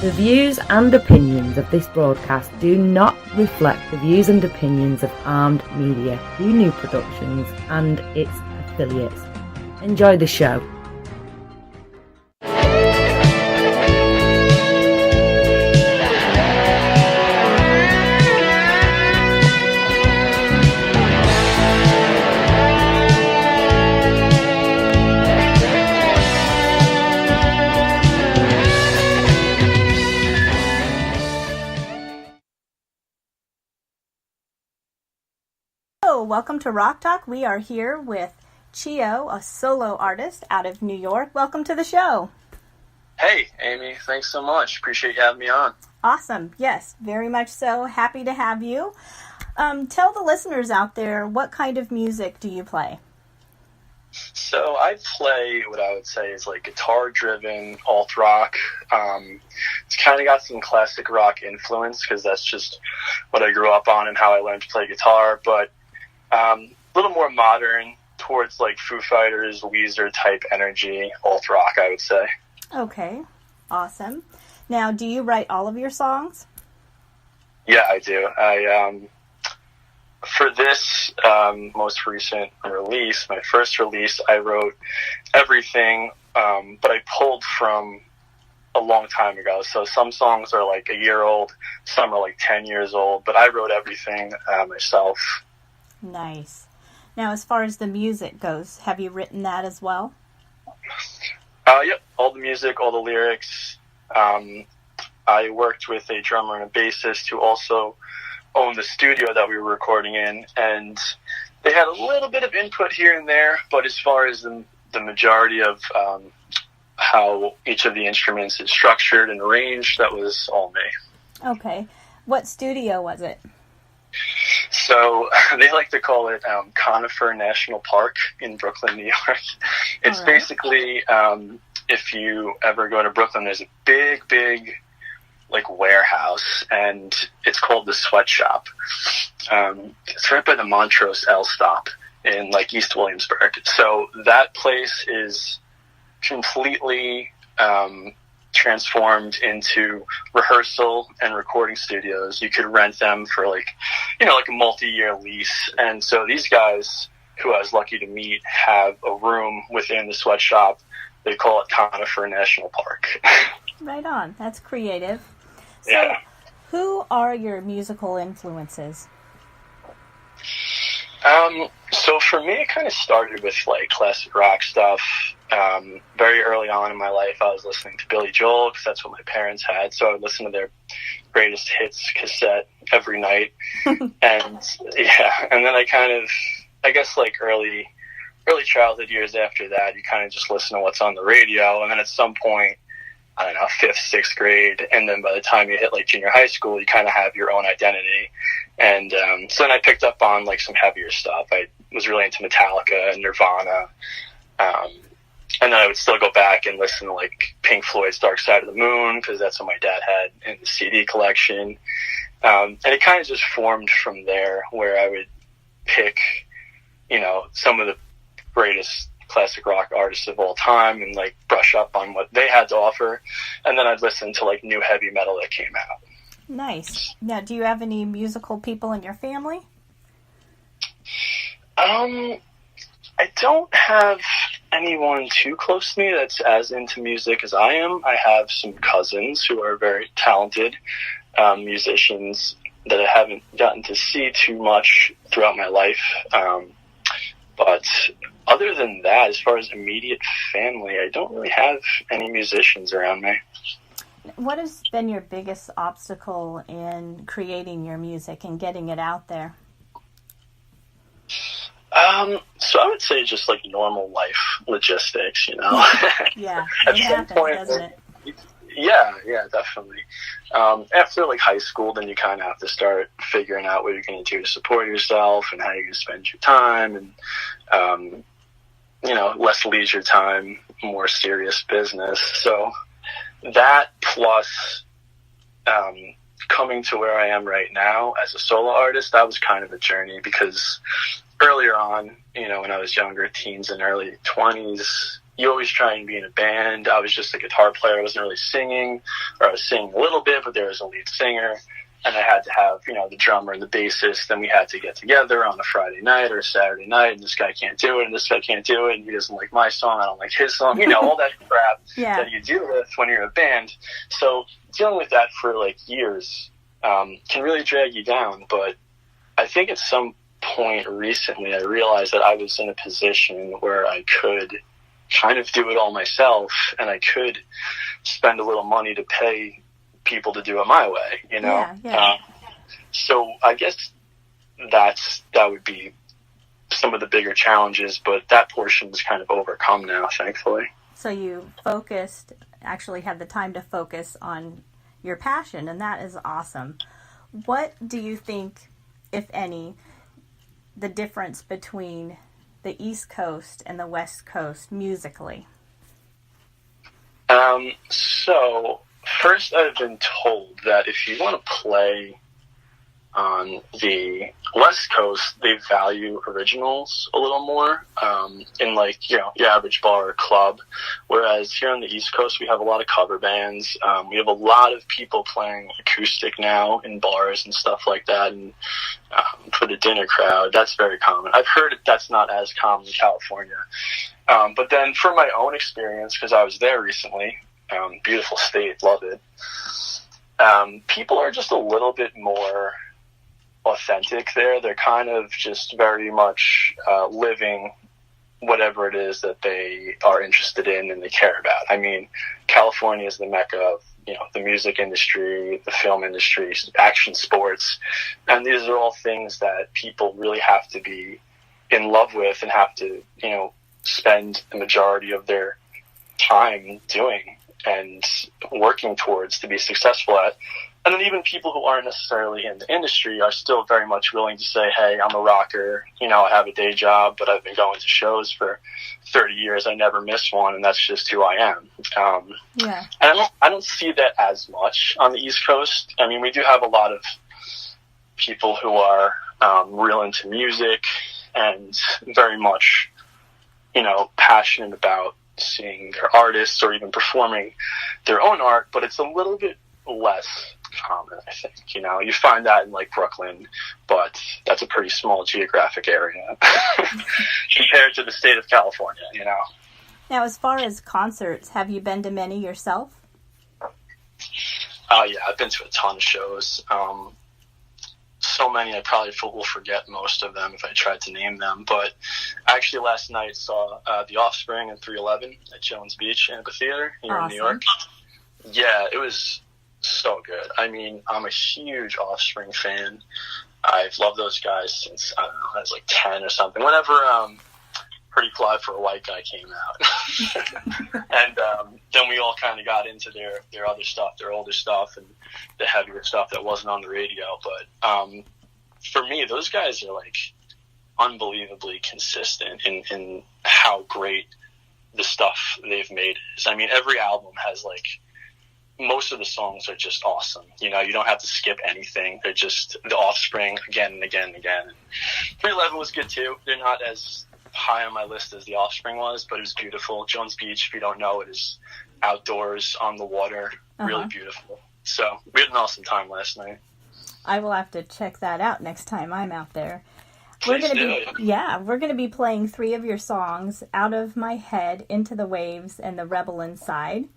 The views and opinions of this broadcast do not reflect the views and opinions of Armed Media, New Productions, and its affiliates. Enjoy the show. Welcome to Rock Talk. We are here with Chio, a solo artist out of New York. Welcome to the show. Hey, Amy. Thanks so much. Appreciate you having me on. Awesome. Yes, very much so. Happy to have you. Tell the listeners out there, what kind of music do you play? So I play what I would say is like guitar-driven alt rock. It's kind of got some classic rock influence because that's just what I grew up on and how I learned to play guitar, but a little more modern towards like Foo Fighters, Weezer type energy, alt rock, I would say. Okay, awesome. Now, do you write all of your songs? Yeah, I do. For this most recent release, my first release, I wrote everything, but I pulled from a long time ago. So some songs are like a year old, some are like 10 years old, but I wrote everything myself. Nice. Now, as far as the music goes, have you written that as well? Yep, all the music, all the lyrics. I worked with a drummer and a bassist who also owned the studio that we were recording in, and they had a little bit of input here and there, but as far as the majority of how each of the instruments is structured and arranged, that was all me. Okay. What studio was it? So they like to call it Conifer National Park in Brooklyn, New York. It's right. Basically, if you ever go to Brooklyn, there's a big like warehouse, and it's called the Sweatshop. It's right by the Montrose L stop in like East Williamsburg. So that place is completely transformed into rehearsal and recording studios. You could rent them for like a multi-year lease. And so these guys, who I was lucky to meet, have a room within the Sweatshop. They call it Conifer National Park. Right on. That's creative. So, yeah. Who are your musical influences? So for me, it kind of started with like classic rock stuff. Very early on in my life, I was listening to Billy Joel because that's what my parents had. So I would listen to their greatest hits cassette every night. And then I guess like early childhood years after that, you kind of just listen to what's on the radio. And then at some point, I don't know, 5th, 6th grade, and then by the time you hit like junior high school, you kind of have your own identity. And so then I picked up on like some heavier stuff. I was really into Metallica and Nirvana, and then I would still go back and listen to like Pink Floyd's Dark Side of the Moon because that's what my dad had in the CD collection. And it kind of just formed from there, where I would pick, some of the greatest classic rock artists of all time and like brush up on what they had to offer, and then I'd listen to like new heavy metal that came out. Nice. Now, do you have any musical people in your family? I don't have anyone too close to me that's as into music as I am. I have some cousins who are very talented musicians that I haven't gotten to see too much throughout my life. But other than that, as far as immediate family, I don't really have any musicians around me. What has been your biggest obstacle in creating your music and getting it out there? So I would say just like normal life logistics, Yeah, At it some happens, point, doesn't it? Yeah, definitely. After like high school, then you kind of have to start figuring out what you're going to do to support yourself and how you're going to spend your time, and less leisure time, more serious business. So that plus coming to where I am right now as a solo artist, that was kind of a journey because earlier on, when I was younger, teens and early 20s, you always try and be in a band. I was just a guitar player. I wasn't really singing, or I was singing a little bit, but there was a lead singer. And I had to have, the drummer and the bassist. Then we had to get together on a Friday night or a Saturday night, and this guy can't do it, and this guy can't do it, and he doesn't like my song, I don't like his song. All that crap that you deal with when you're in a band. So dealing with that for, years can really drag you down. But I think at some point recently I realized that I was in a position where I could kind of do it all myself, and I could spend a little money to pay people to do it my way, so I guess that would be some of the bigger challenges, but that portion is kind of overcome now, thankfully. So you actually had the time to focus on your passion, and that is awesome. What do you think, if any, the difference between the East Coast and the West Coast musically? So first, I've been told that if you want to play on the West Coast, they value originals a little more in your average bar or club. Whereas here on the East Coast, we have a lot of cover bands. We have a lot of people playing acoustic now in bars and stuff like that. And for the dinner crowd, that's very common. I've heard that's not as common in California. But then for my own experience, because I was there recently, beautiful state, love it. People are just a little bit more authentic there. They're kind of just very much living whatever it is that they are interested in and they care about. I mean, California is the mecca of the music industry, the film industry, action sports, and these are all things that people really have to be in love with and have to spend the majority of their time doing and working towards to be successful at. And then even people who aren't necessarily in the industry are still very much willing to say, hey, I'm a rocker, I have a day job, but I've been going to shows for 30 years. I never miss one, and that's just who I am. And I don't see that as much on the East Coast. I mean, we do have a lot of people who are real into music and very much, passionate about seeing their artists or even performing their own art, but it's a little bit less common, I think. You find that in Brooklyn, but that's a pretty small geographic area compared to the state of California, Now, as far as concerts, have you been to many yourself? Yeah, I've been to a ton of shows. So many I probably will forget most of them if I tried to name them. But actually last night saw The Offspring and 311 at Jones Beach Amphitheater here in New York. Yeah, it was so good. I mean, I'm a huge Offspring fan. I've loved those guys since, I don't know, I was 10 or something. Whenever Pretty Fly for a White Guy came out. And then we all kind of got into their other stuff, their older stuff, and the heavier stuff that wasn't on the radio. But for me, those guys are unbelievably consistent in how great the stuff they've made is. I mean, every album has most of the songs are just awesome. You don't have to skip anything. They're just The Offspring again and again and again. 311 was good too. They're not as high on my list as The Offspring was, but it was beautiful. Jones Beach, if you don't know, it is outdoors on the water, really beautiful. So we had an awesome time last night. I will have to check that out next time I'm out there. We're gonna be playing 3 of your songs, Out of My Head, Into the Waves, and The Rebel Inside.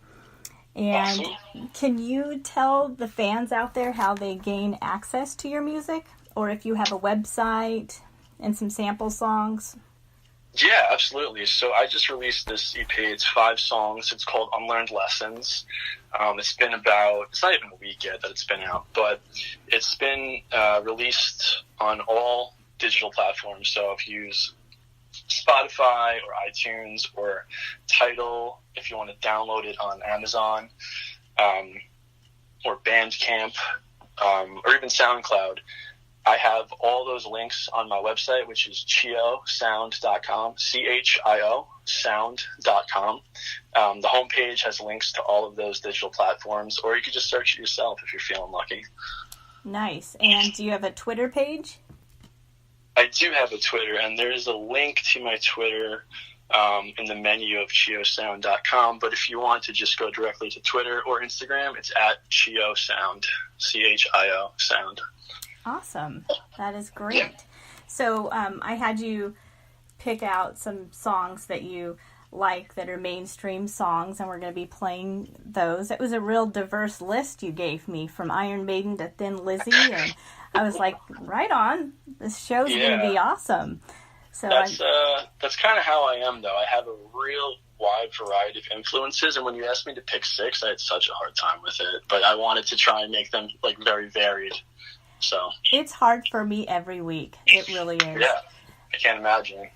And awesome. Can you tell the fans out there how they gain access to your music? Or if you have a website and some sample songs? Yeah, absolutely. So I just released this EP. It's 5 songs. It's called Unlearned Lessons. It's been it's not even a week yet that it's been out, but it's been released on all digital platforms. So if you use Spotify or iTunes or Tidal, if you want to download it on Amazon or Bandcamp or even SoundCloud, I have all those links on my website, which is chiosound.com, CHIO sound.com. The homepage has links to all of those digital platforms, or you could just search it yourself if you're feeling lucky. Nice. And do you have a Twitter page? I do have a Twitter, and there's a link to my Twitter in the menu of chiosound.com. But if you want to just go directly to Twitter or Instagram, it's at Chio Sound, CHIO Sound. Awesome. That is great. Yeah. So I had you pick out some songs that you like that are mainstream songs, and we're going to be playing those. It was a real diverse list you gave me, from Iron Maiden to Thin Lizzy, and I was like, right on. This show's going to be awesome. So that's kind of how I am, though. I have a real wide variety of influences, and when you asked me to pick 6, I had such a hard time with it. But I wanted to try and make them like very varied. So it's hard for me every week. It really is. Yeah, I can't imagine.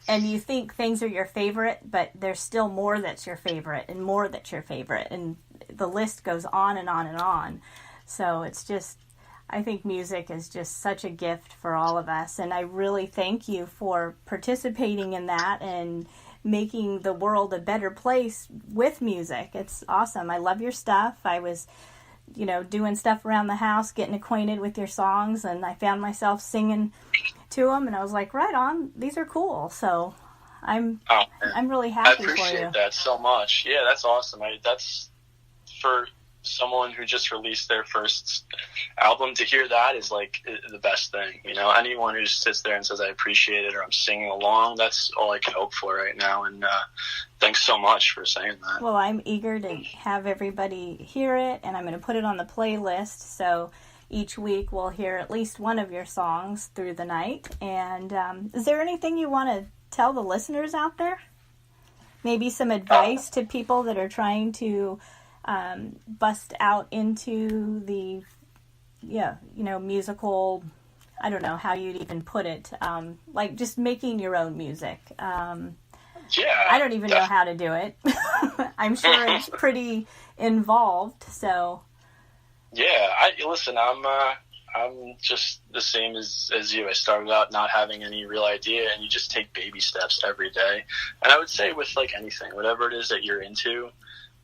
And you think things are your favorite, but there's still more that's your favorite, and more that's your favorite, and the list goes on and on and on. So it's just, I think music is just such a gift for all of us, and I really thank you for participating in that and making the world a better place with music. It's awesome. I love your stuff. I was, doing stuff around the house, getting acquainted with your songs, and I found myself singing to them, and I was like, right on, these are cool. So I'm really happy for you. I appreciate that so much. Yeah, that's awesome. That's for someone who just released their first album, to hear that is like the best thing. Anyone who sits there and says I appreciate it or I'm singing along, that's all I can hope for right now. And thanks so much for saying that. Well, I'm eager to have everybody hear it, and I'm going to put it on the playlist, so each week we'll hear at least one of your songs through the night. And is there anything you want to tell the listeners out there? Maybe some advice to people that are trying to bust out into the, musical, I don't know how you'd even put it, like just making your own music. I don't even know how to do it. I'm sure it's pretty involved, so. Yeah, listen, I'm just the same as you. I started out not having any real idea, and you just take baby steps every day. And I would say with like anything, whatever it is that you're into,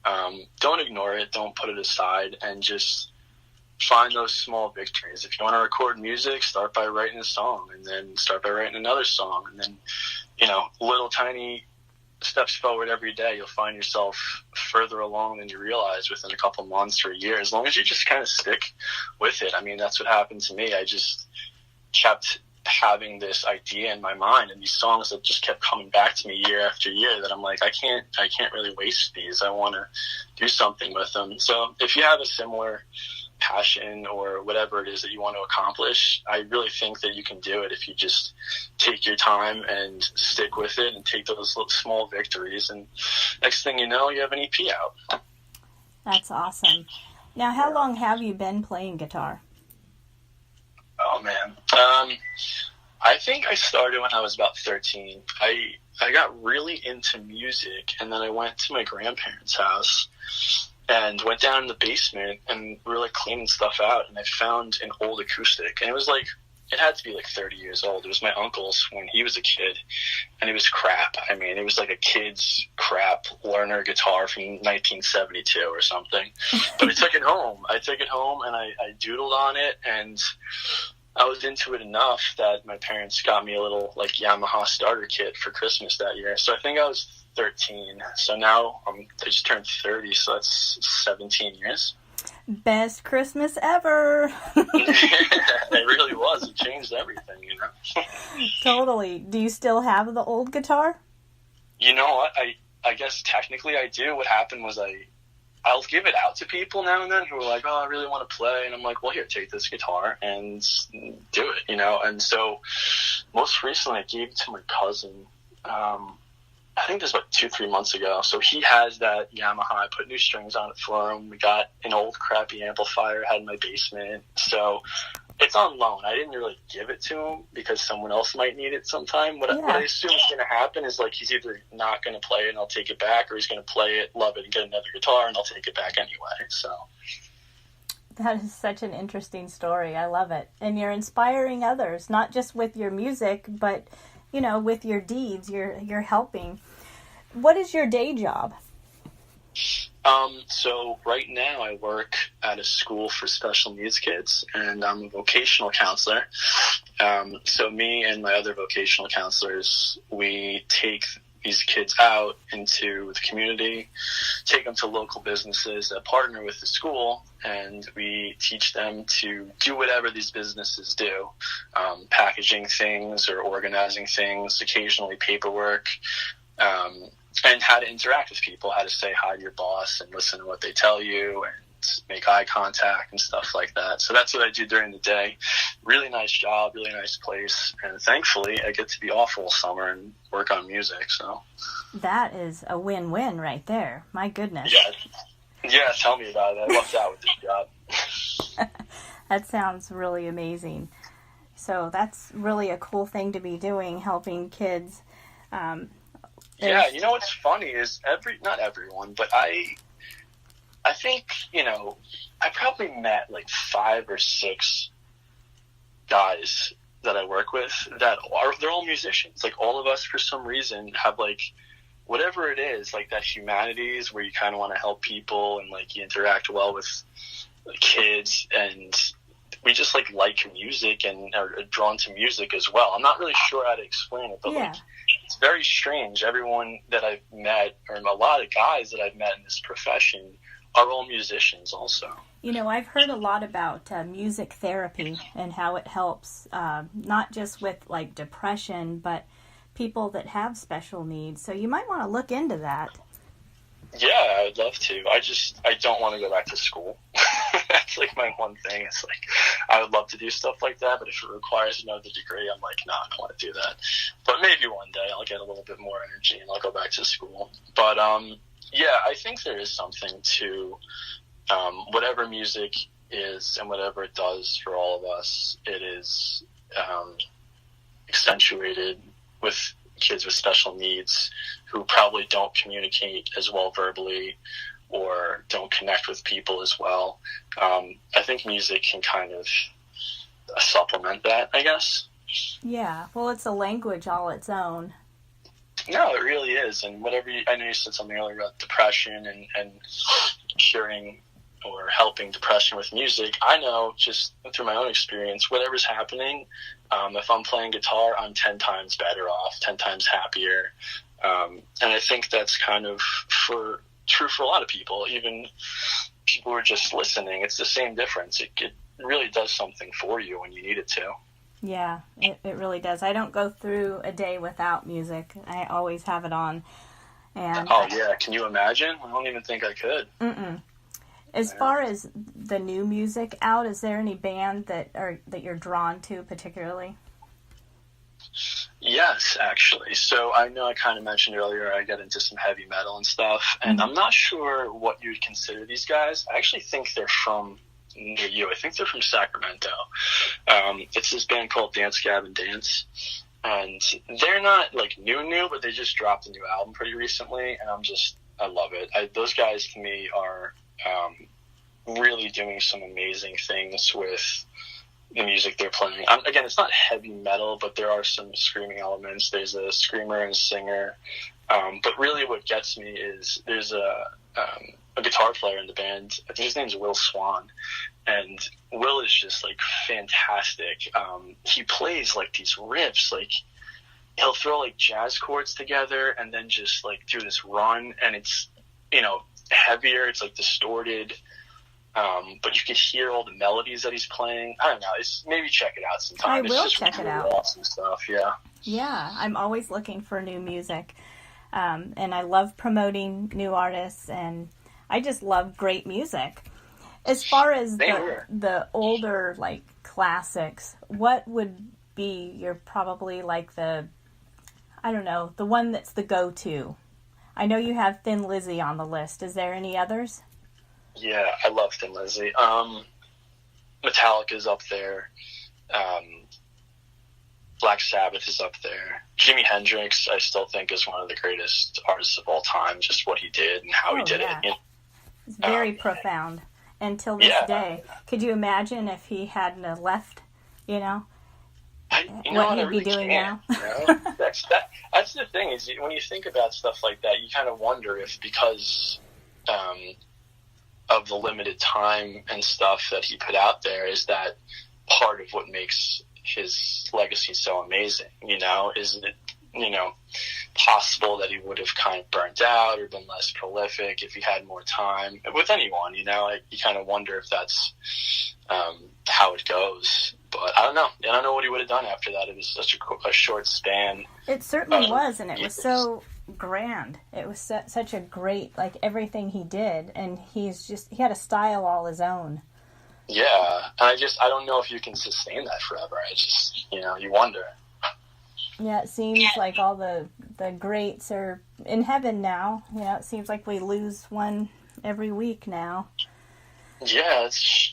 don't ignore it, don't put it aside, and just find those small victories. If you want to record music, start by writing a song, and then start by writing another song, and then, little tiny steps forward every day. You'll find yourself further along than you realize within a couple months or a year, as long as you just kind of stick with it. I mean, that's what happened to me. I just kept having this idea in my mind, and these songs that just kept coming back to me year after year, that I'm like, I can't really waste these. I want to do something with them. So if you have a similar passion or whatever it is that you want to accomplish, I really think that you can do it if you just take your time and stick with it and take those little small victories, and next thing you know, you have an EP out. That's awesome. Now, how long have you been playing guitar? Oh man, I think I started when I was about 13. I got really into music, and then I went to my grandparents' house and went down in the basement, and we were like cleaning stuff out, and I found an old acoustic, and it was like, it had to be like 30 years old. It was my uncle's when he was a kid, and it was crap. I mean, it was like a kid's crap learner guitar from 1972 or something. But I took it home. And I doodled on it, and I was into it enough that my parents got me a little like Yamaha starter kit for Christmas that year. So I think I was 13. So now I just turned 30, so that's 17 years. Best Christmas ever. It really was. It changed everything, Totally. Do you still have the old guitar? You know what? I guess technically I do. What happened was I'll give it out to people now and then who are like, oh, I really want to play. And I'm like, well, here, take this guitar and do it, And so most recently I gave it to my cousin. I think this was about 2-3 months ago. So he has that Yamaha. I put new strings on it for him. We got an old crappy amplifier I had in my basement. So it's on loan. I didn't really give it to him because someone else might need it sometime. What I assume is going to happen is like he's either not going to play it and I'll take it back, or he's going to play it, love it, and get another guitar, and I'll take it back anyway. So that is such an interesting story. I love it. And you're inspiring others, not just with your music, but with your deeds. You're helping. What is your day job? So right now I work at a school for special needs kids, and I'm a vocational counselor. So me and my other vocational counselors, we take these kids out into the community, take them to local businesses that partner with the school, and we teach them to do whatever these businesses do, packaging things or organizing things, occasionally paperwork, and how to interact with people, how to say hi to your boss and listen to what they tell you and make eye contact and stuff like that. So that's what I do during the day. Really nice job, really nice place, and thankfully I get to be off all summer and work on music. So that is a win-win right there. My goodness. Yeah, tell me about it. I lucked out with this job. That sounds really amazing. So that's really a cool thing to be doing, helping kids. Yeah, you know what's funny is not everyone, but I think, I probably met like 5 or 6 guys that I work with they're all musicians. Like all of us for some reason have like whatever it is, like that humanities where you kind of want to help people and like you interact well with kids, and we just like music and are drawn to music as well. I'm not really sure how to explain it, but like it's very strange. Everyone that I've met, or a lot of guys that I've met in this profession, are all musicians also. I've heard a lot about music therapy and how it helps, not just with like depression, but people that have special needs. So you might want to look into that. Yeah, I'd love to. I don't want to go back to school. That's like my one thing. It's like, I would love to do stuff like that, but if it requires another degree, I'm like, no, I don't want to do that. But maybe one day I'll get a little bit more energy and I'll go back to school. But, yeah, I think there is something to whatever music is and whatever it does for all of us. It is accentuated with kids with special needs who probably don't communicate as well verbally or don't connect with people as well. I think music can kind of supplement that, I guess. Yeah, well, it's a language all its own. No, it really is. And I know you said something earlier about depression and curing or helping depression with music. I know just through my own experience, whatever's happening, if I'm playing guitar, I'm 10 times better off, 10 times happier. And I think that's kind of true for a lot of people, even people who are just listening. It's the same difference. It really does something for you when you need it to. Yeah, it really does. I don't go through a day without music. I always have it on. And oh, yeah. Can you imagine? I don't even think I could. As far as the new music out, is there any band that you're drawn to particularly? Yes, actually. So I know I kind of mentioned earlier I get into some heavy metal and stuff, and I'm not sure what you'd consider these guys. I actually think they're from near you. I think they're from Sacramento. It's this band called Dance Gavin Dance, and they're not like new, but they just dropped a new album pretty recently, and I love it. Those guys to me are really doing some amazing things with the music they're playing. Again, it's not heavy metal, but there are some screaming elements. There's a screamer and a singer. But really what gets me is there's a guitar player in the band. I think his name's Will Swan. And Will is just like fantastic. He plays like these riffs, like he'll throw like jazz chords together and then just like do this run, and it's, heavier. It's like distorted. But you could hear all the melodies that he's playing. I don't know. Maybe check it out sometime. I will check it out. Awesome stuff. Yeah. Yeah, I'm always looking for new music, and I love promoting new artists, and I just love great music. As far as the older like classics, what would be your probably like the one that's the go-to? I know you have Thin Lizzy on the list. Is there any others? Yeah, I love Thin Lizzy. Metallica's up there. Black Sabbath is up there. Jimi Hendrix, I still think, is one of the greatest artists of all time. Just what he did and how he did it. It's very profound. Until this day. Could you imagine if he hadn't left, what he'd be doing now? That's the thing, is when you think about stuff like that, you kind of wonder if because of the limited time and stuff that he put out there, is that part of what makes his legacy so amazing, is it possible that he would have kind of burnt out or been less prolific if he had more time. With anyone, you kind of wonder if that's how it goes. But I don't know. I don't know what he would have done after that. It was such a short span. It certainly was, and it was so grand. It was such a great, everything he did, and he had a style all his own. Yeah, and I don't know if you can sustain that forever. I just, you wonder. Yeah, it seems like all the greats are in heaven now. It seems like we lose one every week now. Yeah,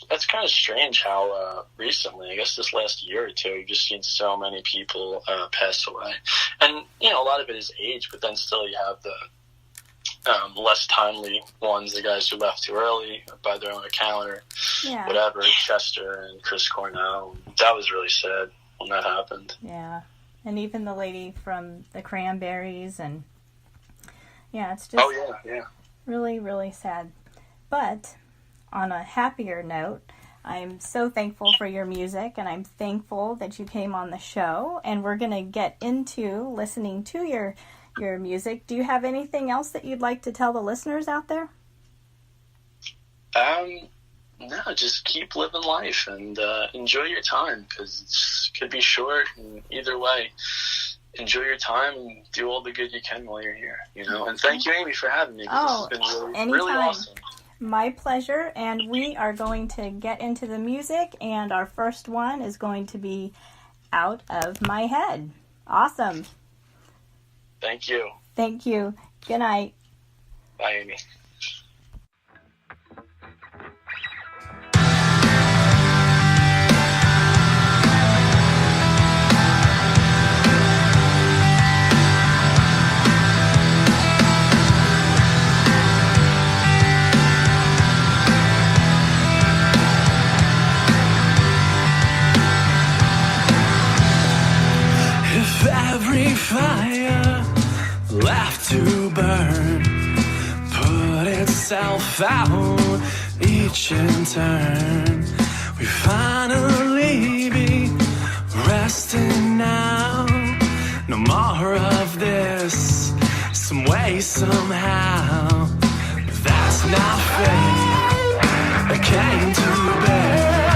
that's kind of strange how recently, I guess this last year or two, we've just seen so many people pass away. And, a lot of it is age, but then still you have the less timely ones, the guys who left too early by their own account or whatever, Chester and Chris Cornell. That was really sad when that happened. Yeah, and even the lady from the Cranberries, and it's just really, really sad. But on a happier note, I'm so thankful for your music, and I'm thankful that you came on the show, and we're going to get into listening to your music. Do you have anything else that you'd like to tell the listeners out there? No, just keep living life and enjoy your time, because it could be short, and either way, enjoy your time and do all the good you can while you're here, And thank you, Aimee, for having me. This has been really awesome. My pleasure, and we are going to get into the music, and our first one is going to be Out of My Head. Awesome. Thank you. Thank you. Good night. Bye, Aimee. Every fire left to burn put itself out each in turn. We finally be resting now. No more of this, some way, somehow. But that's not fate. I came to bear.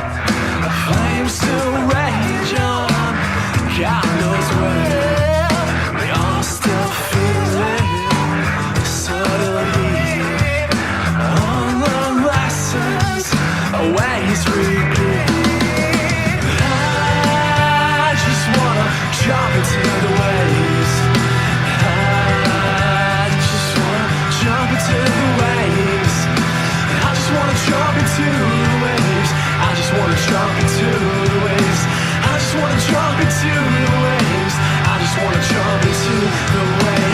Flames still rage on, God knows where. We all still feel it subtly. All the lessons always repeat. I just wanna jump into the waves. I just wanna jump into the waves. I just wanna jump into the waves. I just wanna jump into the waves. I just wanna jump into the waves. I just wanna jump into the waves.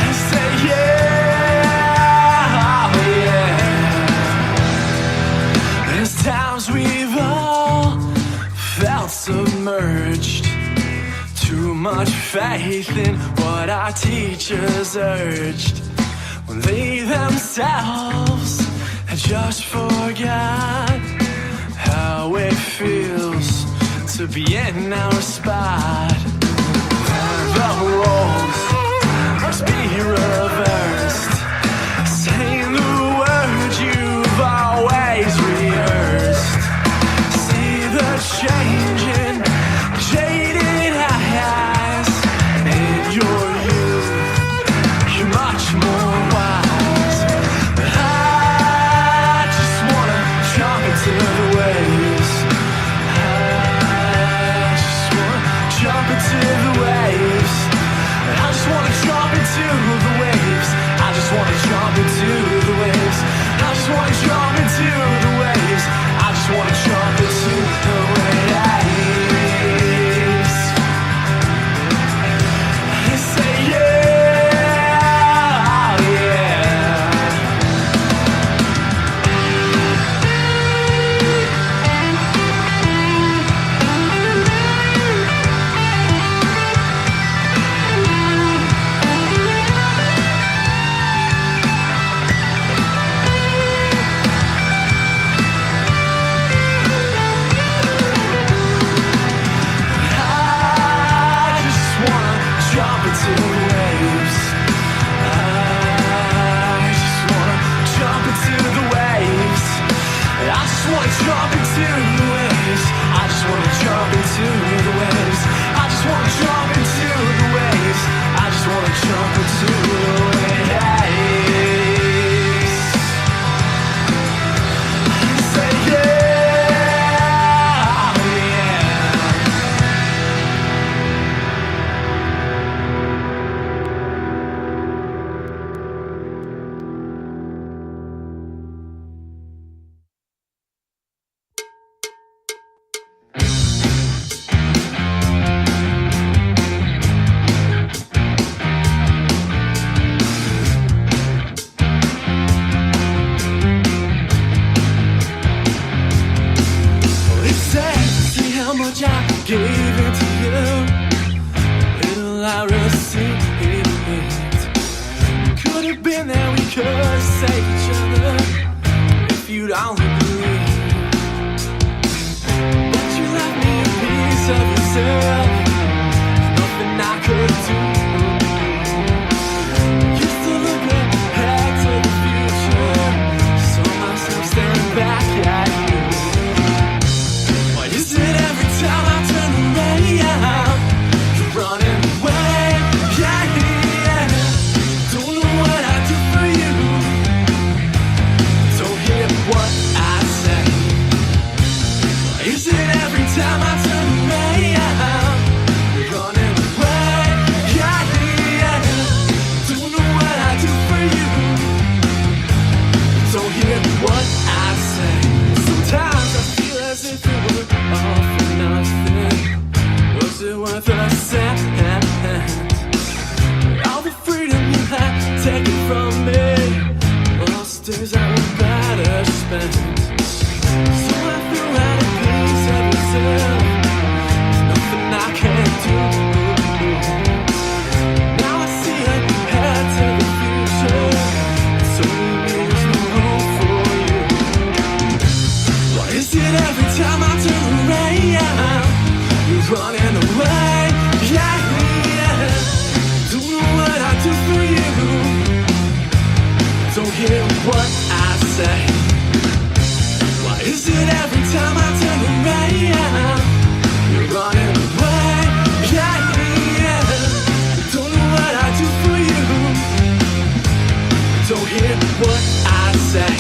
And say yeah, yeah. There's times we've all felt submerged. Too much faith in what our teachers urged, when they themselves had just forgot how it feels to be in our spot. The roles must be reversed, saying the words you've always rehearsed. See the change in jaded eyes. In your youth, you're much more wise. But I just wanna jump into the waves. I just wanna jump into the waves. I just wanna jump into the waves. I just wanna jump into the waves. I just wanna jump into the waves. I just wanna jump into the waves. They say yeah, yeah. could save each other if you'd only believe. But you left me a piece of yourself, nothing I could do. Used to look ahead to the future, saw myself staring back at you. Why is it every time I turn around, you're running away? Yeah, yeah. Don't know what I do for you. Don't hear what I say. Why is it every time I turn around, you're running away? Yeah, yeah. Don't know what I do for you. Don't hear what I say. Sometimes I feel as if it were all for nothing. Was it worth a second? All the freedom you had taken from me, lost days that were better spent. So I threw out a piece of yourself, there's nothing I can do. Now I see ahead to the future, it's only me, there's no room for you. Why is it every time I turn around, you're running away? Yeah, yeah. Don't know what I do for you. Don't hear what I say. Why is it every time I turn around, you're running away? Yeah, yeah. Don't know what I do for you. Don't hear what I say.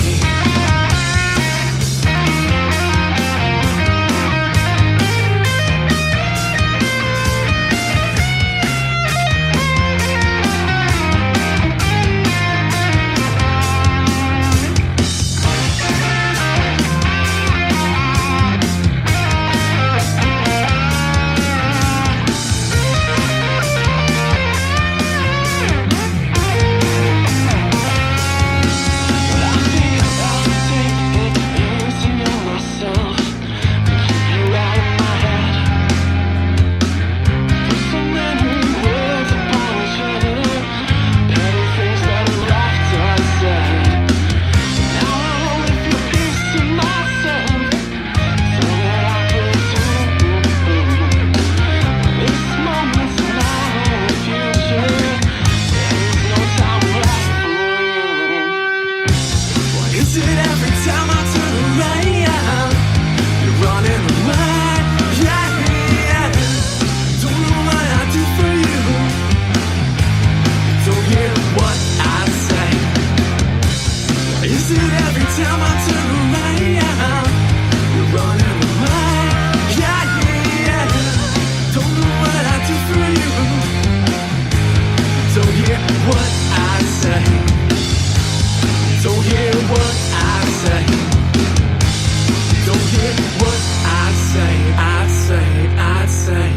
Is it every time I turn around, you're running away? Yeah, yeah. Don't know what I do for you. Don't hear what I say. Why is it every time I turn around, you're running away? Yeah, yeah. Don't know what I do for you. Don't hear what I say. Don't hear what I say. Don't hear what I say. I say, I say.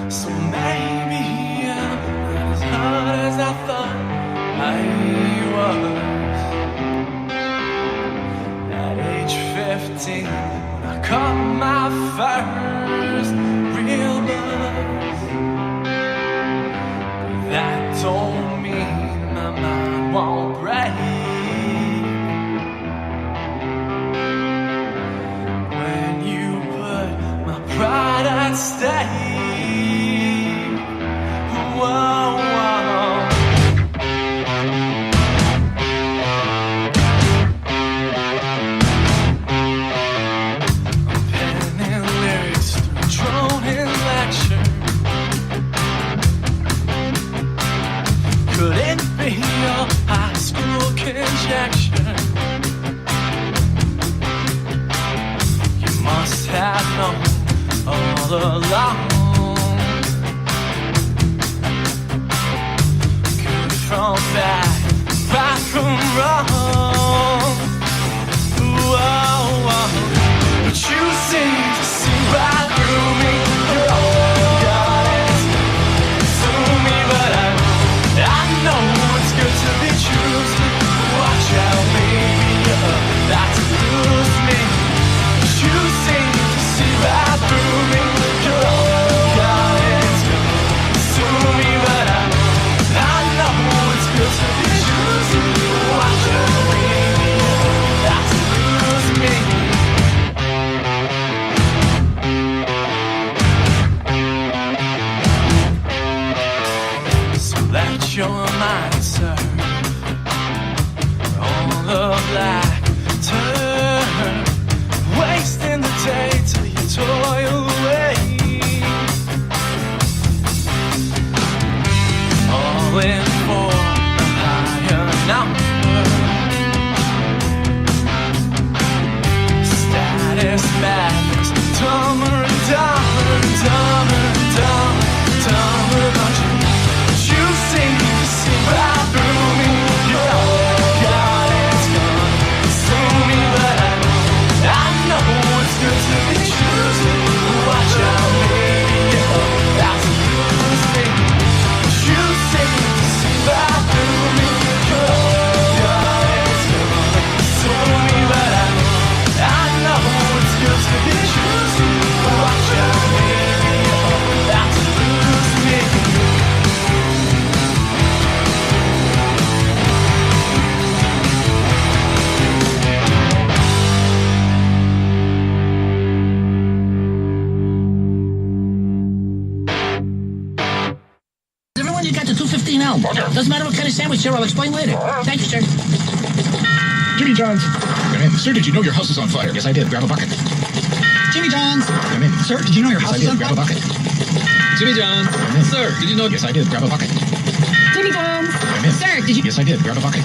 So maybe I'm not as hard as I thought I was. At age 15, when I caught my first real buzz. But that don't mean my mind won't break. When you put my pride at stake. Whoa, whoa. I'm penning lyrics through a droning lecture. Could it be your high school conjecture? You must have known all along. From bad, right from wrong. Whoa, whoa. But you see now. Doesn't matter what kind of sandwich, sir. I'll explain later. Thank you, sir. Jimmy John's. Come in. Sir, did you know your house is on fire? Yes, I did. Grab a bucket. Jimmy John's. Come in. Sir, did you know your house is on Grab a fire? bucket. Jimmy John's. Come in. Sir, did you know? Yes, I did. Grab a bucket. Jimmy John's. Come in. Sir, did you... Yes, I did. Grab a bucket.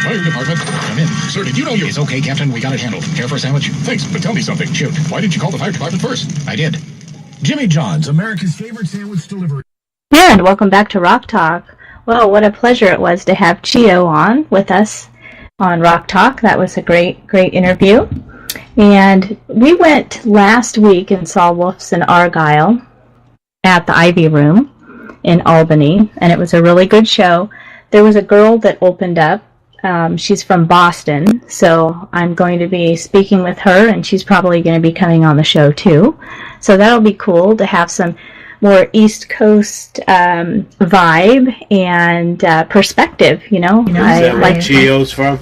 Fire department. Come in. Sir, did you know you... It's okay, Captain. We got it handled. Care for a sandwich? Thanks, but tell me something. Shoot. Why didn't you call the fire department first? I did. Jimmy John's, America's favorite sandwich delivery. And welcome back to Rock Talk. Well, what a pleasure it was to have Chio on with us on Rock Talk. That was a great interview. And we went last week and saw Wolf's and Argyle at the Ivy Room in Albany, and it was a really good show. There was a girl that opened up. She's from Boston, so I'm going to be speaking with her, and she's probably going to be coming on the show too. So that'll be cool to have some more East Coast vibe and perspective, you know. Is that where Chio's from?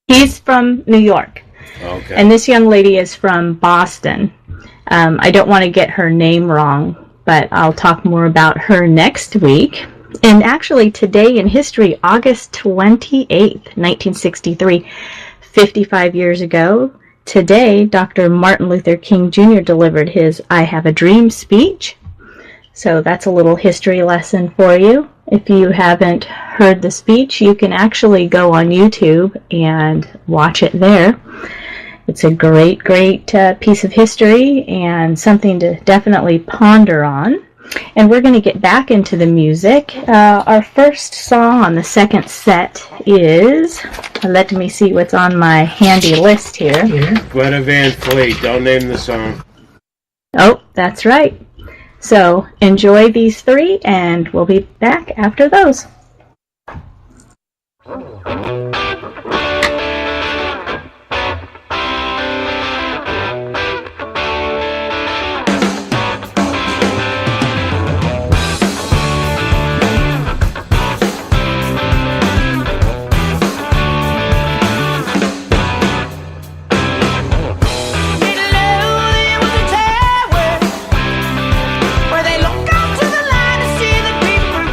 He's from New York. Okay. And this young lady is from Boston. I don't want to get her name wrong, but I'll talk more about her next week. And actually, today in history, August 28th, 1963, 55 years ago, today, Dr. Martin Luther King Jr. delivered his I Have a Dream speech. So that's a little history lesson for you. If you haven't heard the speech, you can actually go on YouTube and watch it there. It's a great piece of history and something to definitely ponder on. And we're going to get back into the music. Our first song on the second set is, let me see what's on my handy list here. Greta Van Fleet. Don't name the song. Oh, that's right. So enjoy these three, and we'll be back after those.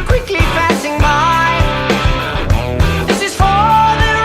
Quickly passing by. This is for the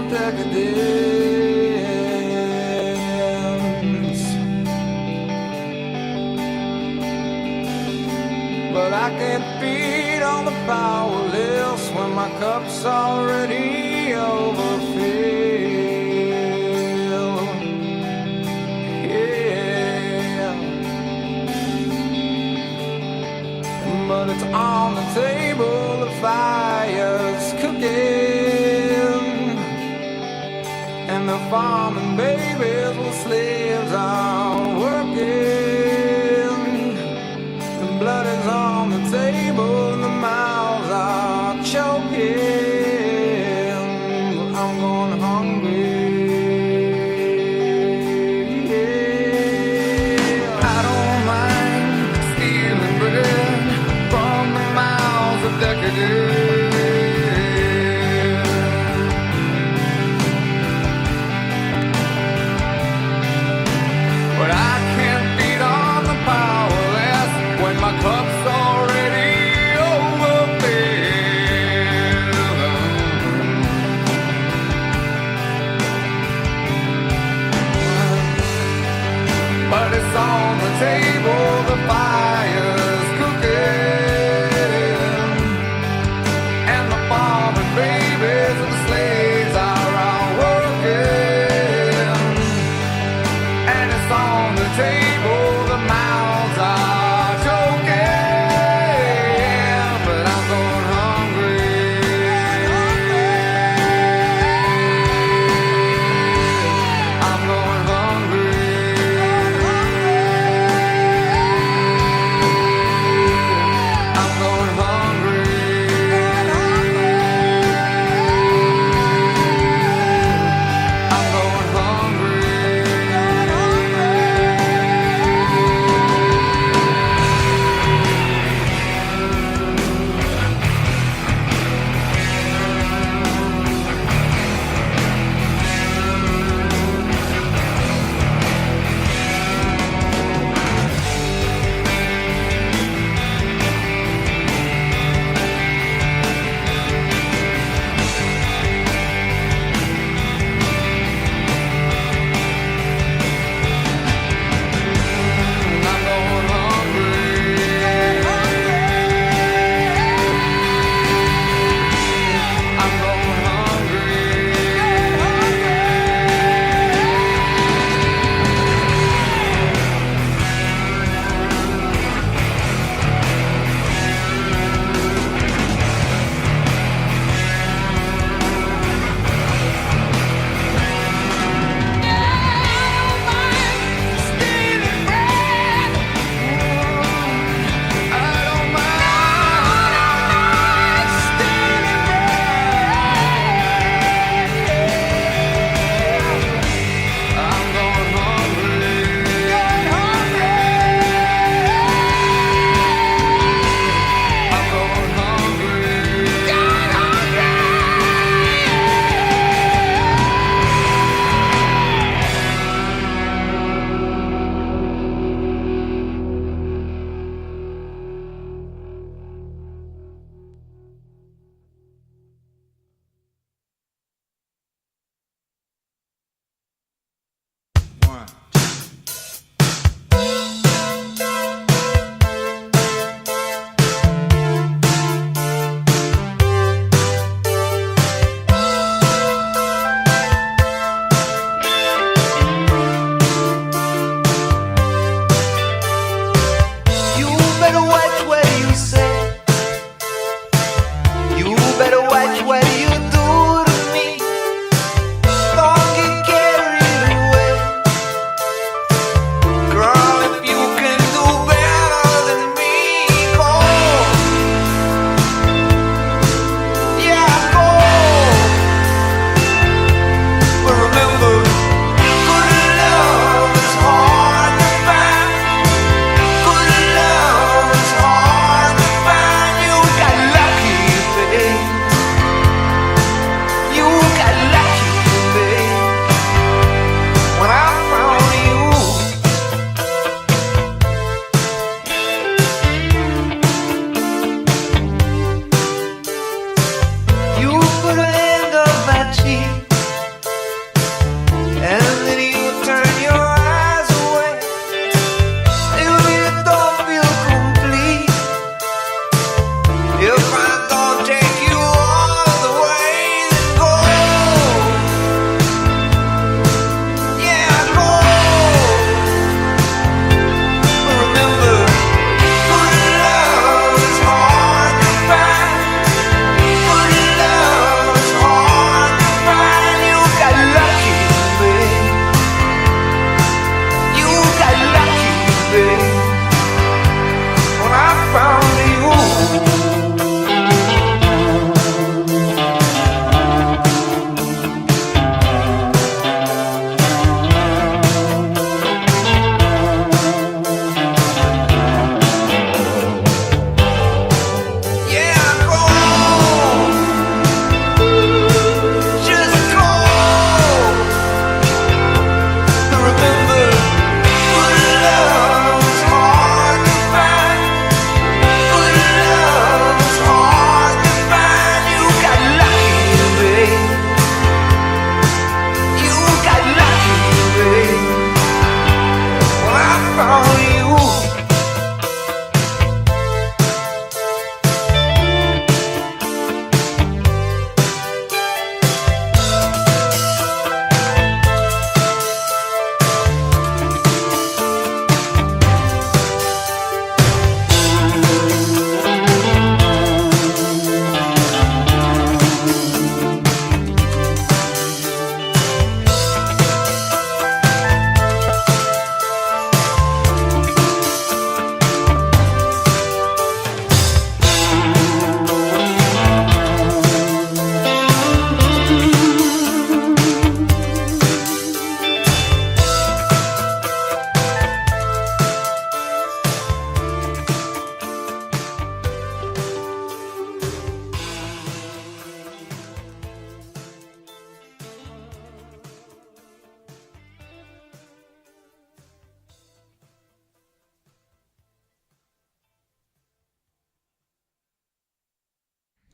of decadence. But I can't feed on the powerless when my cup's already overfilled. Yeah. But it's on the table, the fire's cooking, and the farming babies with slaves are working. The blood is on the table and the mouths are choking. I'm going hungry. Yeah. I don't mind stealing bread from the mouths of decadence. But I can't feed on the powerless when my cup's already overfilled. But it's on the table, the fire's cooking,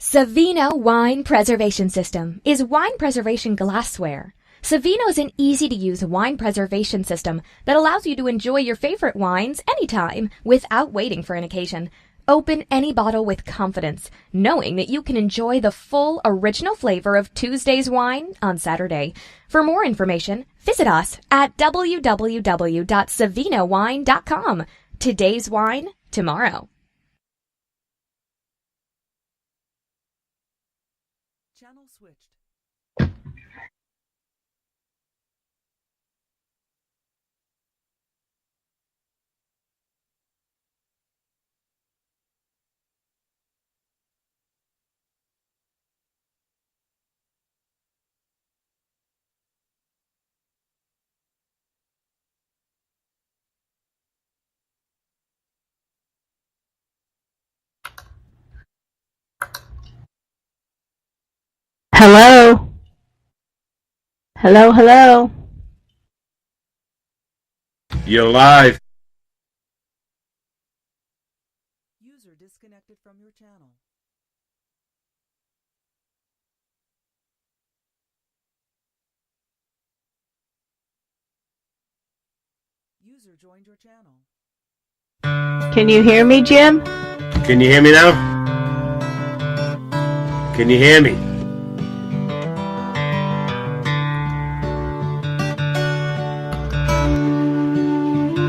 Savino Wine Preservation System is wine preservation glassware. Savino is an easy-to-use wine preservation system that allows you to enjoy your favorite wines anytime without waiting for an occasion. Open any bottle with confidence, knowing that you can enjoy the full original flavor of Tuesday's wine on Saturday. For more information, visit us at www.savinowine.com. Today's wine, tomorrow. Channel switched. Hello? Hello, hello? You're live. User disconnected from your channel. User joined your channel. Can you hear me, Jim? Can you hear me now? Can you hear me?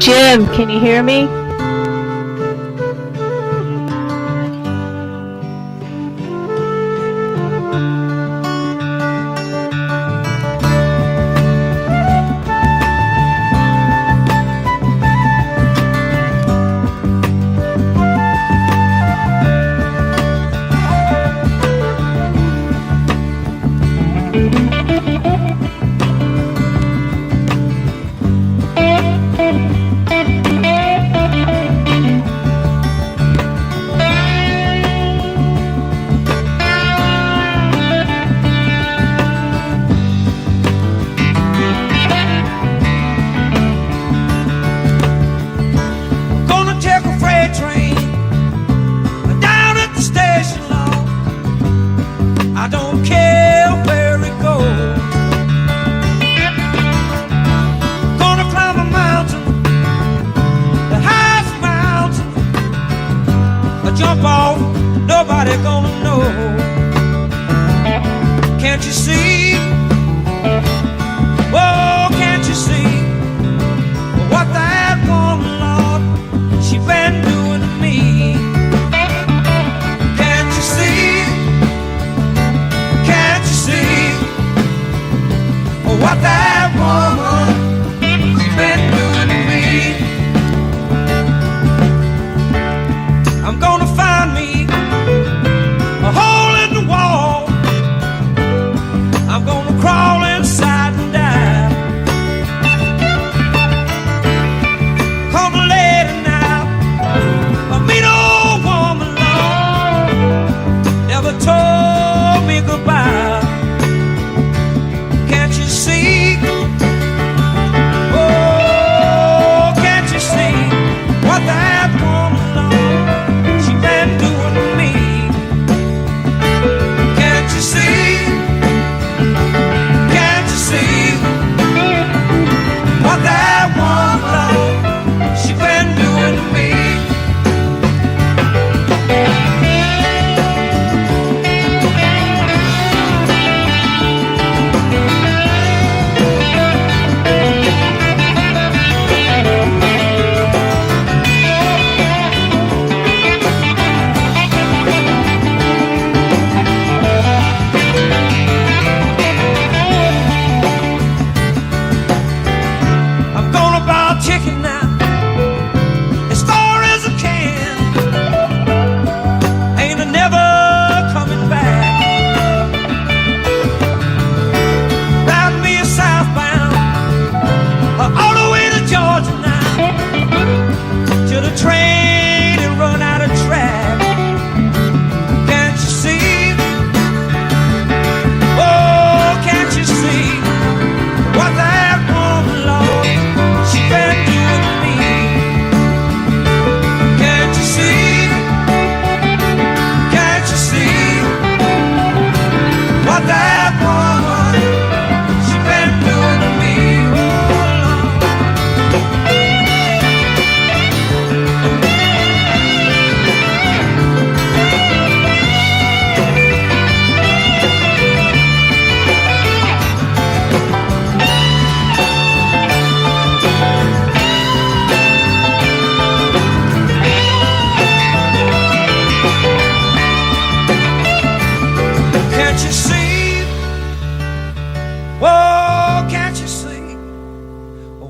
Jim, can you hear me? Gonna take a freight train down at the station, Lord. I don't care where it goes. Gonna climb a mountain, the highest mountain. I jump off, nobody gonna know. Can't you see? Oh, can't you see what that woman, Lord, she been doing to me? Can't you see? Can't you see what that woman, she been doing to me? I'm gonna find me a hole in the wall. I'm gonna crawl inside and die. Come later now, a mean old woman, Lord, never told me goodbye. Can't you see?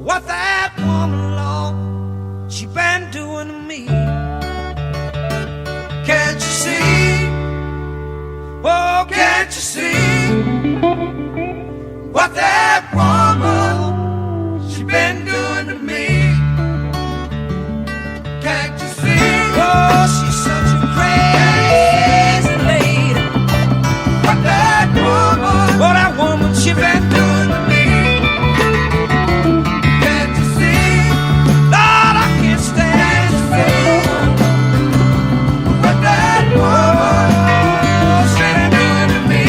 what that woman, Lord, she been doing to me. Can't you see? Oh, can't you see what that woman, she been doing to me? Can't you see? Oh, she's such a crazy lady. What that woman, oh, that woman, she been doing to me. Can't you see? Lord, I can't stand to see what that woman, she been doing to me.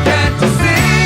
Can't you see?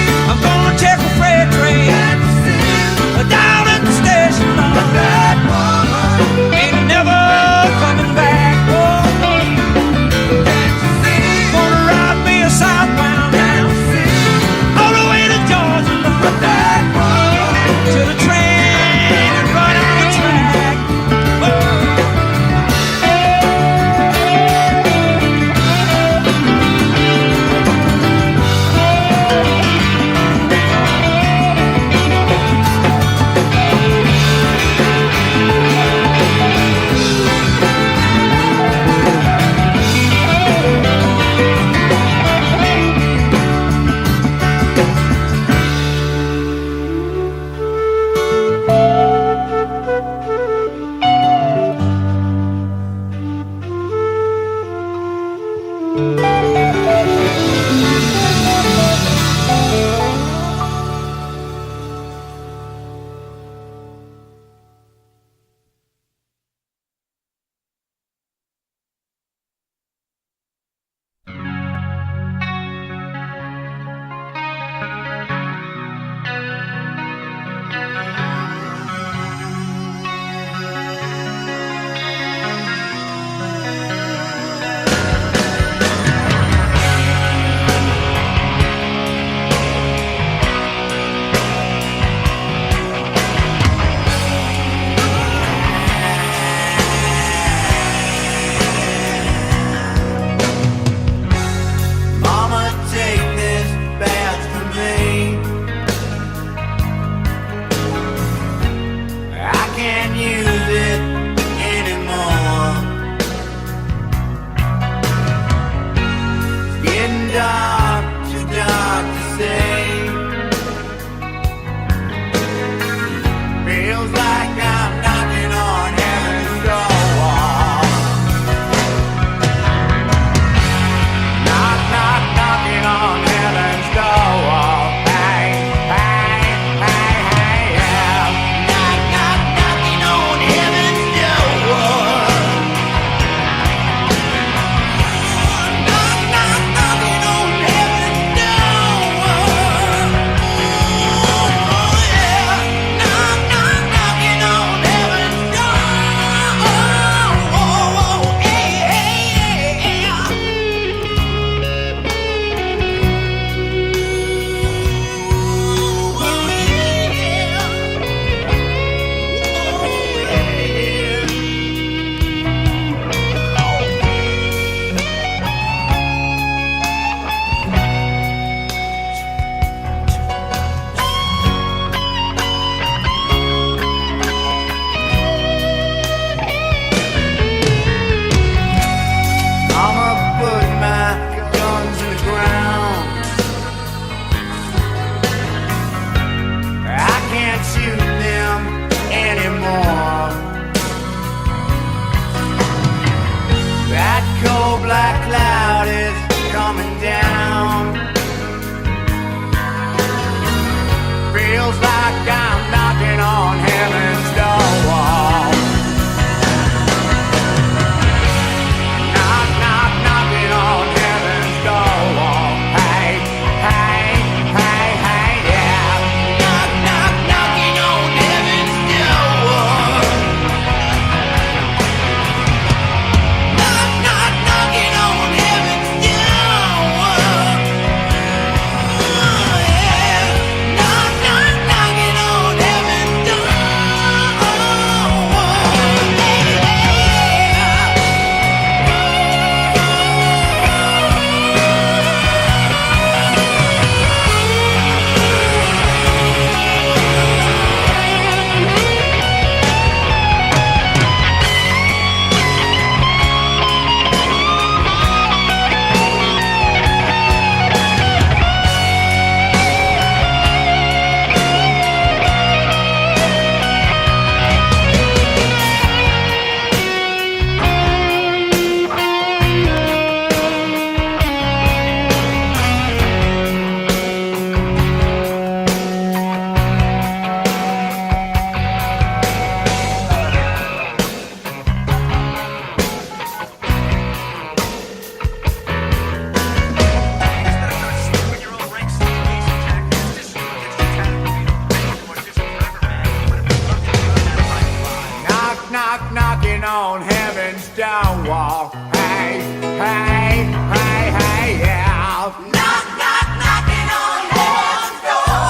on heaven's stone wall. Hey, hey, hey, hey, yeah. Knock, knock, knocking on heaven's door.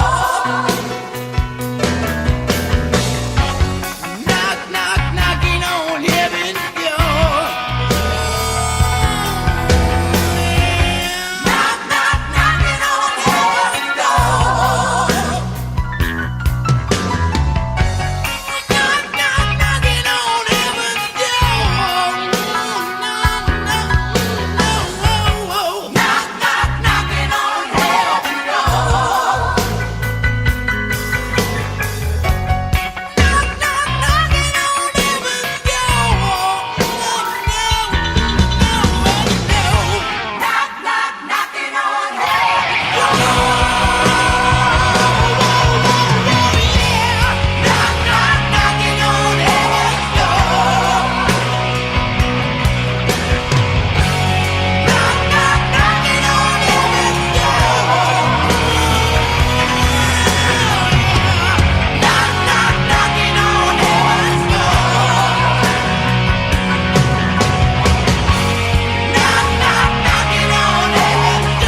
Knock, knock, knocking on heaven's door. Knock, knock, knocking on heaven's door. Knock, knock, knocking on heaven's door. Knock, knock, knocking on heaven's door. Knock, knock, knocking on heaven's door. Knock, knock, knocking on heaven's Knock, knock, knocking on heaven's door. Knock, knock, knocking on heaven's door. Knock, knock, knocking on heaven's door. Knock, knock, knocking on heaven's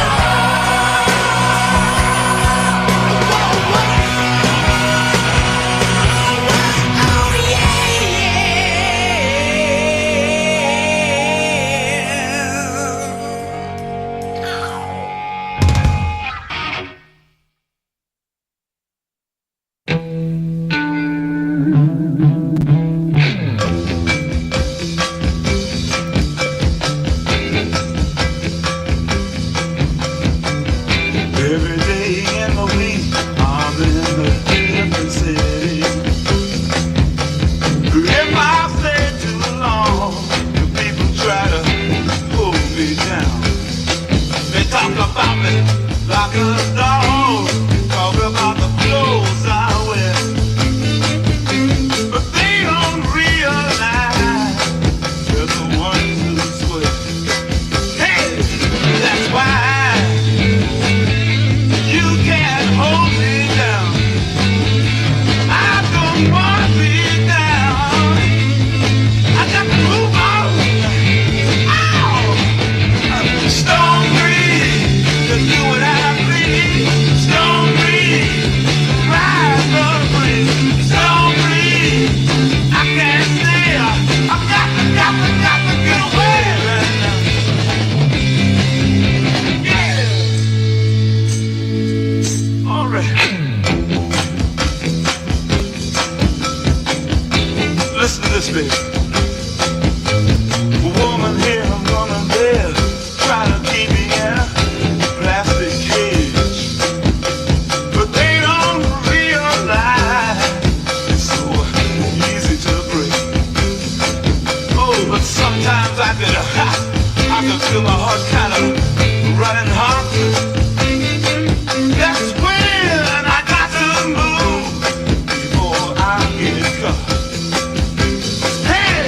Every day in the week, I'm in a different city. If I stay too long, the people try to pull me down. They talk about me like a dog, talk about the clothes I wear, but they don't realize they're the ones who swear. Hey, that's why you can't hold me down. I don't want to be down. I got to move on. Ow! Stone breeze to do what I please. Stone breeze, rise the breeze. Stone breeze, I can't stay. I've got to get away right now. Yeah. All right. Listen to this, baby. A woman here, a woman there, trying to keep me in a plastic cage. But they don't realize it's so easy to break. Oh, but sometimes I can feel my heart kind of running hot. That's when I got to move before I get caught. Hey,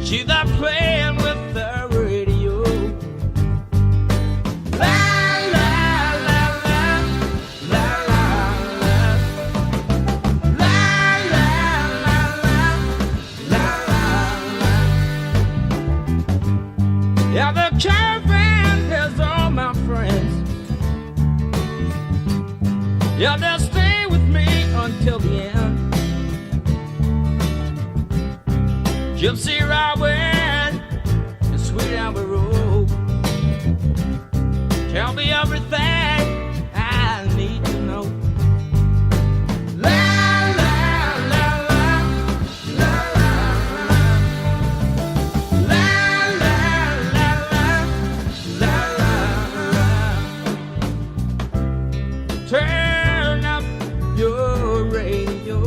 She's not playing with the radio. La la la la, la la la, la la la la, la la la. Yeah, the caravan has all my friends. Yeah, they'll stay with me until the end. Gypsy Robin and Sweet Albert Road tell me everything I need to know. La la la la, la la la, la la la, la la. Turn up your radio.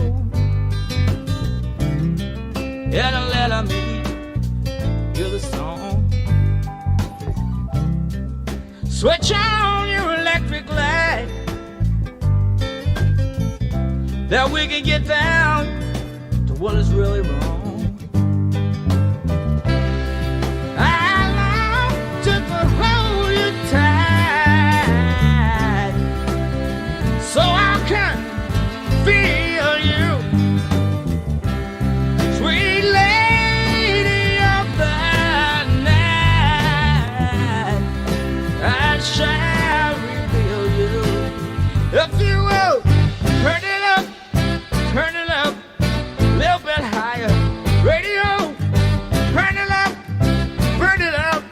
And let me hear the song. Switch on your electric light, that we can get down to what is really wrong. I long just to hold you tight, so I can feel you. Sweet lady of the night, I shall reveal you. If you will, turn it up, a little bit higher. Radio, turn it up,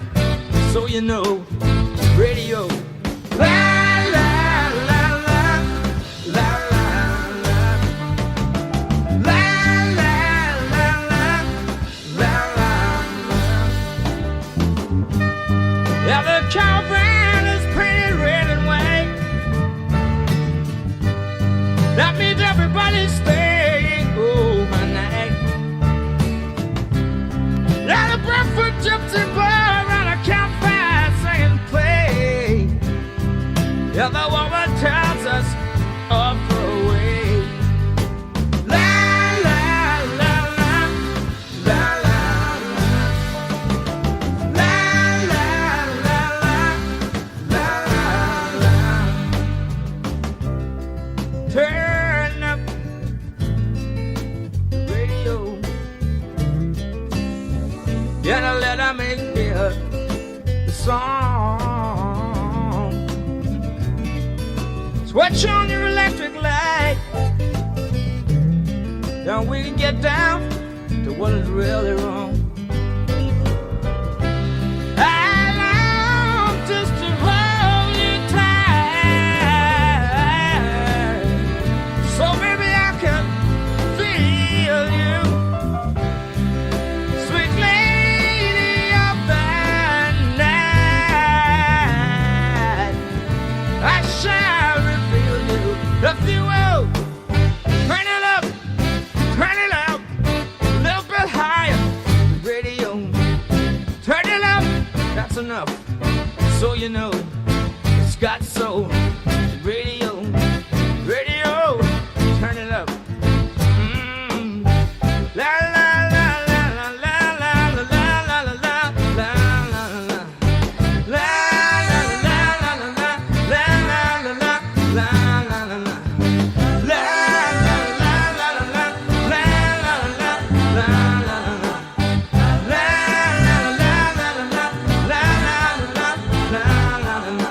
so you know. Radio, la la la la, la la la, la la la la, la la la. Yeah, the caravan is painted red and white. That means everybody's staying overnight. Now the Bradford Gypsy Bar and a campfire sing and play. Yeah, the woman tells us off the way. La la la la, la la la, la la la la, la la la. Turn up the radio. Yeah, now let me hear the song. Switch on your electric light, then we can get down to what is really wrong. I long just to hold you tight, so maybe I can feel you. Sweet lady of the night, I shall reveal you. If you will, turn it up, a little bit higher. Radio, turn it up, that's enough, so you know it's got soul. Radio, turn it up. La la la la la la la la la la la la la. La la la la la la la la la la la la. La la la la la la la la la la. La la la la la la la la la la.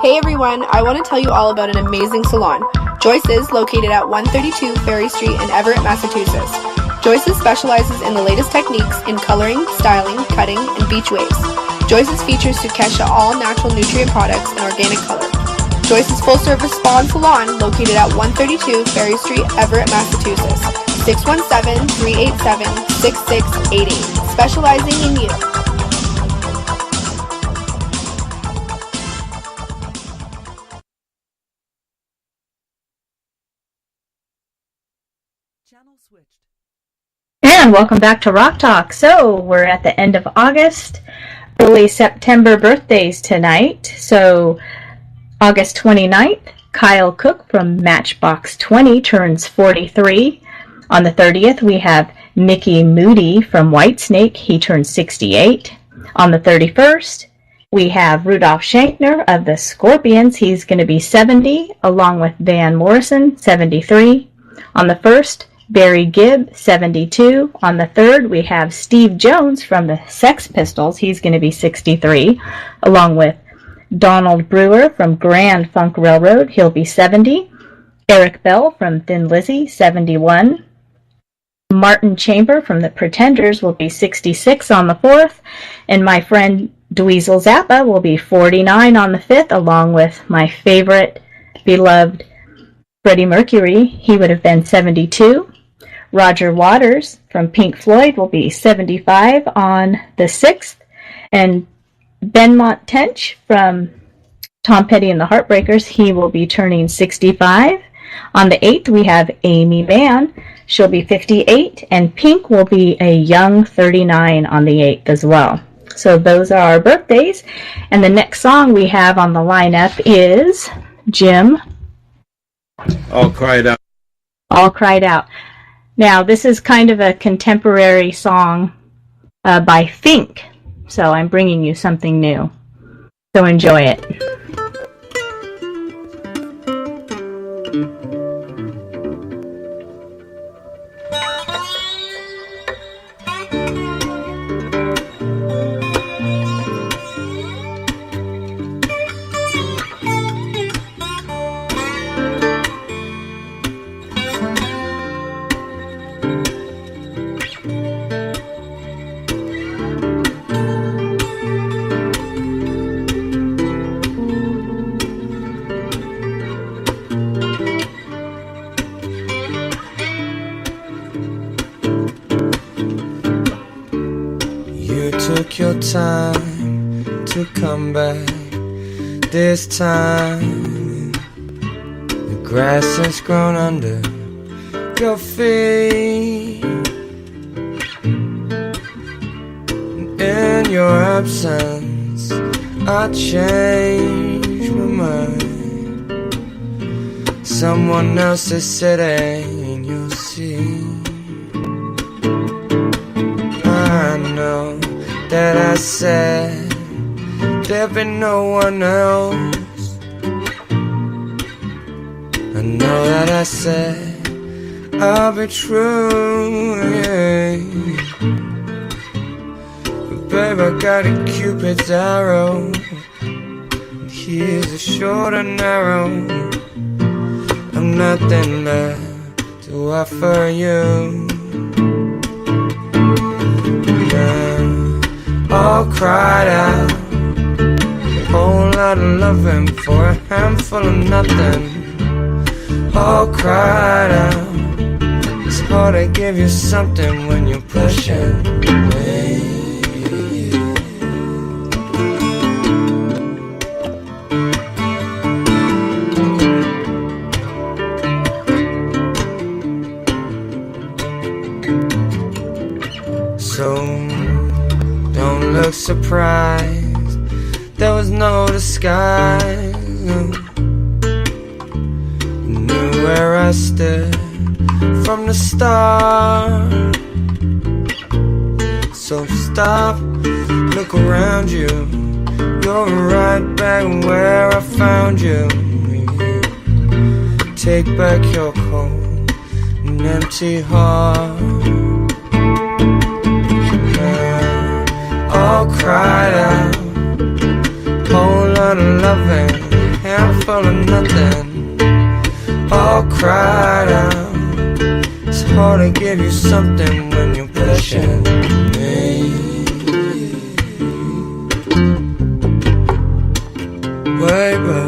Hey everyone, I want to tell you all about an amazing salon. Joyce's, located at 132 Ferry Street in Everett, Massachusetts. Joyce's specializes in the latest techniques in coloring, styling, cutting, and beach waves. Joyce's features Sukesha all natural nutrient products and organic color. Joyce's full-service spa and salon, located at 132 Ferry Street, Everett, Massachusetts. 617-387-6688. Specializing in you. Channel switched. And welcome back to Rock Talk. So we're at the end of August, early September birthdays tonight. So August 29th, Kyle Cook from Matchbox 20 turns 43. On the 30th, we have Mickey Moody from Whitesnake. He turns 68. On the 31st, we have Rudolph Shankner of the Scorpions. He's going to be 70, along with Van Morrison, 73. On the 1st, Barry Gibb, 72. On the 3rd, we have Steve Jones from the Sex Pistols. He's going to be 63, along with Donald Brewer from Grand Funk Railroad. He'll be 70. Eric Bell from Thin Lizzy, 71. Martin Chamber from the Pretenders will be 66 on the 4th. And my friend Dweezil Zappa will be 49 on the 5th, along with my favorite, beloved Freddie Mercury. He would have been 72. Roger Waters from Pink Floyd will be 75 on the 6th. And Benmont Tench from Tom Petty and the Heartbreakers, he will be turning 65. On the 8th, we have Amy Mann. She'll be 58. And Pink will be a young 39 on the 8th as well. So those are our birthdays. And the next song we have on the lineup is Jim. All cried out. All Cried Out. Now, this is kind of a contemporary song by Fink, so I'm bringing you something new. So enjoy it. Took your time to come back. This time the grass has grown under your feet. In your absence I changed my mind. Someone else is sitting in your seat. I know that I said there'd be no one else. I know that I said I'll be true, yeah. But babe, I got a Cupid's arrow, and here's a short and narrow. I'm nothing left to offer you. All cried out, a whole lot of loving for a handful of nothing. All cried out, it's hard to give you something when you're pushing me. So don't look surprised, there was no disguise. You knew where I stood from the start. So stop, look around you, you're right back where I found you. Take back your cold and empty heart. All cried out, whole lot of loving, handful of nothing. All cried out, it's hard to give you something when you're pushing me. Baby,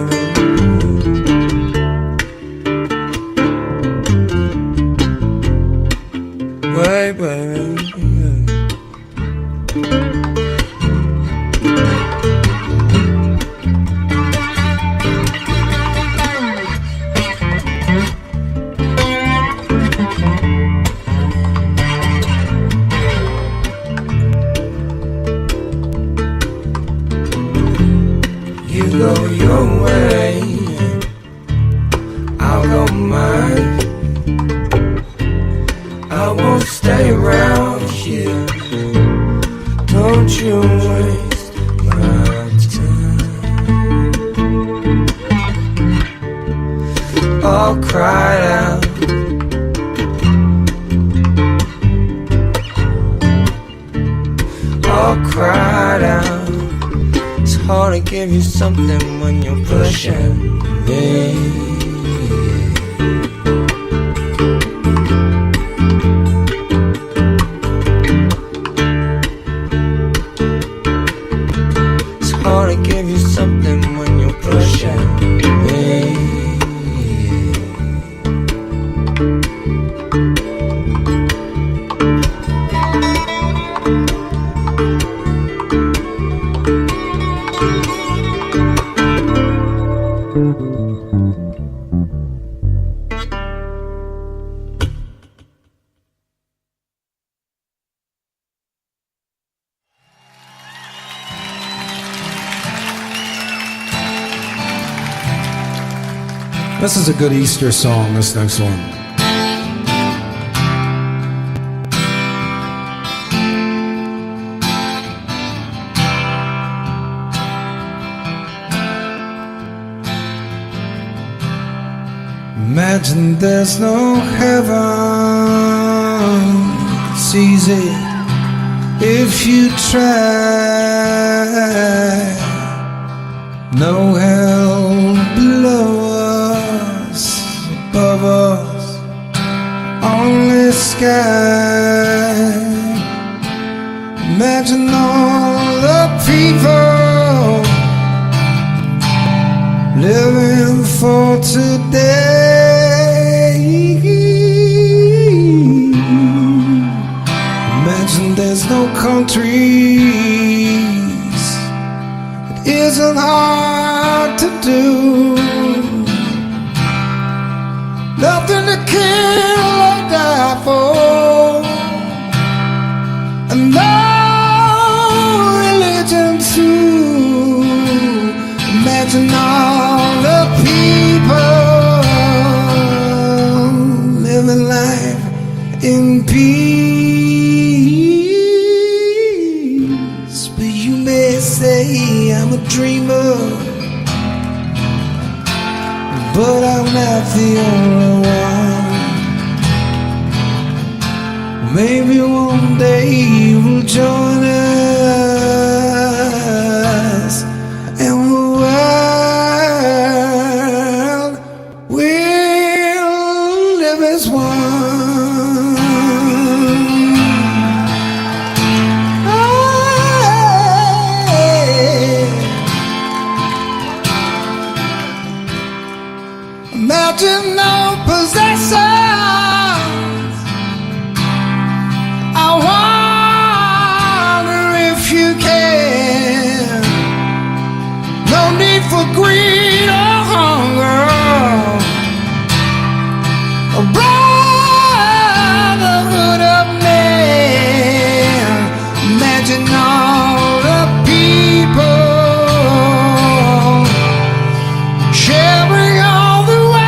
stay around here. Don't you waste my time. All cried out, all cried out. It's hard to give you something when you're pushing me. It's hard to give you something when you're pushing me. This is a good Easter song, this next one. Imagine there's no heaven. It's easy if you try. No hell below us, above us, only sky. Imagine all the people living for today. Imagine there's no countries. It isn't hard to do. Nothing to kill or die for, and no religion too. Imagine all the people living life in peace. But you may say I'm a dreamer, but I'm not the only one. Maybe one day you will join us, and the world will live as one. Imagine no possessions. I wonder if you can. No need for greed or hunger. A brotherhood of men. Imagine all the people sharing all the world.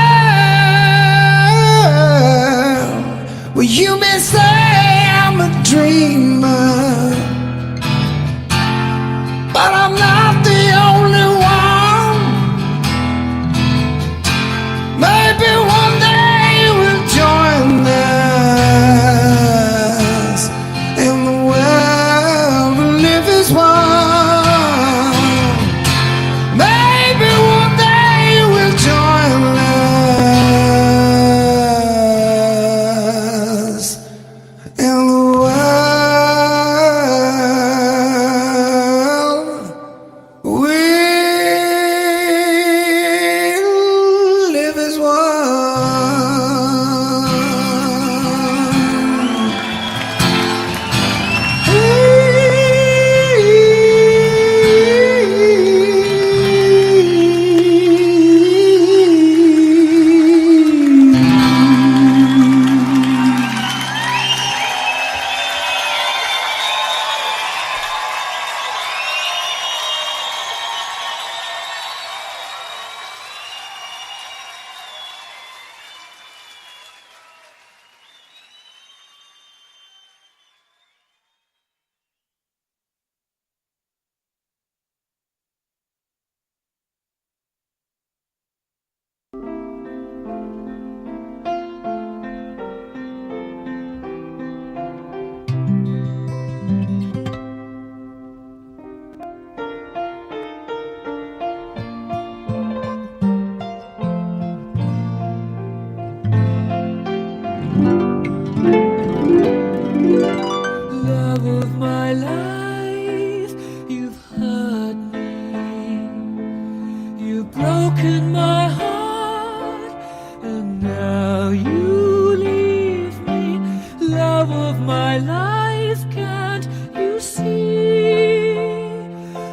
now you leave me. Love of my life, can't you see?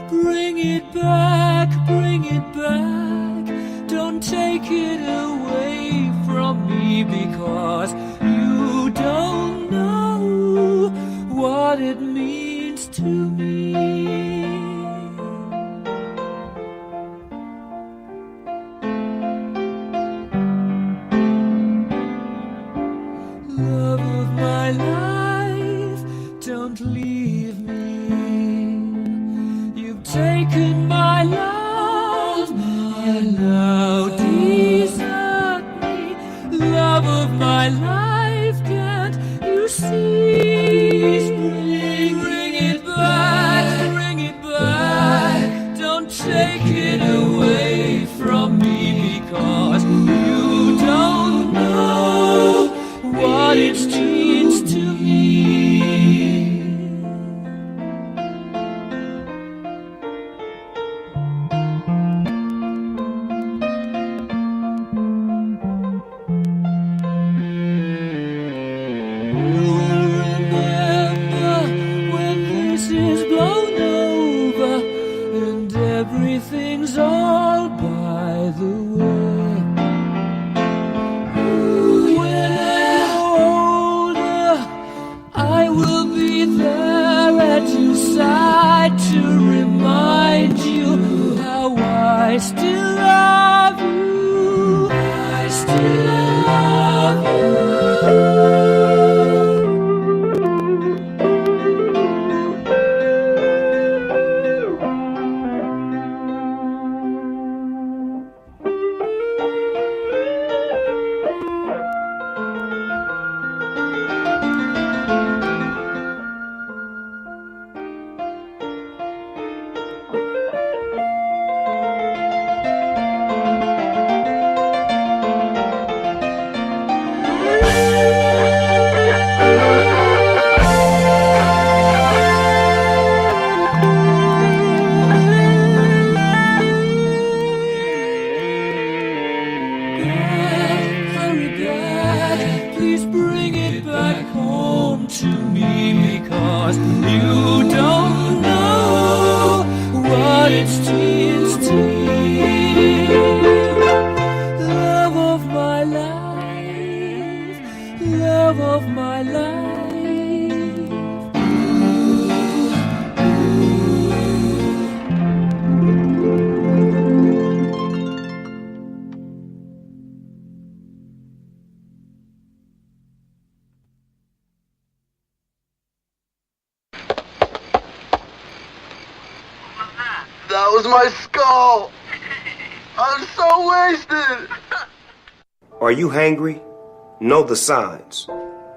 Bring it back, don't take it away from me, because you don't know what it means to me. Love of my life, don't leave me. You've taken my love, and now desert me. Love of my life, can't you see? Bring it back, don't take it away from me, because you don't know what it means to me. Remember when this is blown over and everything's all by the way. I will be there at your side to remind you how I still love you. I still love you. Please bring it back home to me, because you don't know what it means to me. Love of my life, love of my life. That was my skull. I'm so wasted. Are you hangry? Know the signs.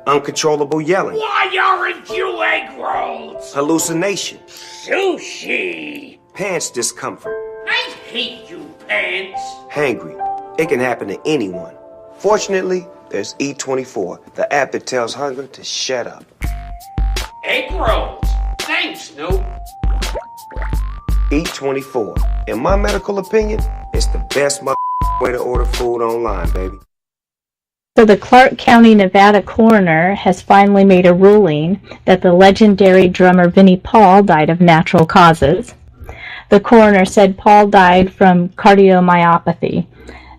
Uncontrollable yelling. Why aren't you egg rolls? Hallucination. Sushi. Pants discomfort. I hate you, pants. Hangry. It can happen to anyone. Fortunately, there's E24, the app that tells hunger to shut up. Egg rolls. Thanks, Snoop. E24. In my medical opinion, it's the best way to order food online, baby. So the Clark County, Nevada coroner has finally made a ruling that the legendary drummer Vinnie Paul died of natural causes. The coroner said Paul died from cardiomyopathy.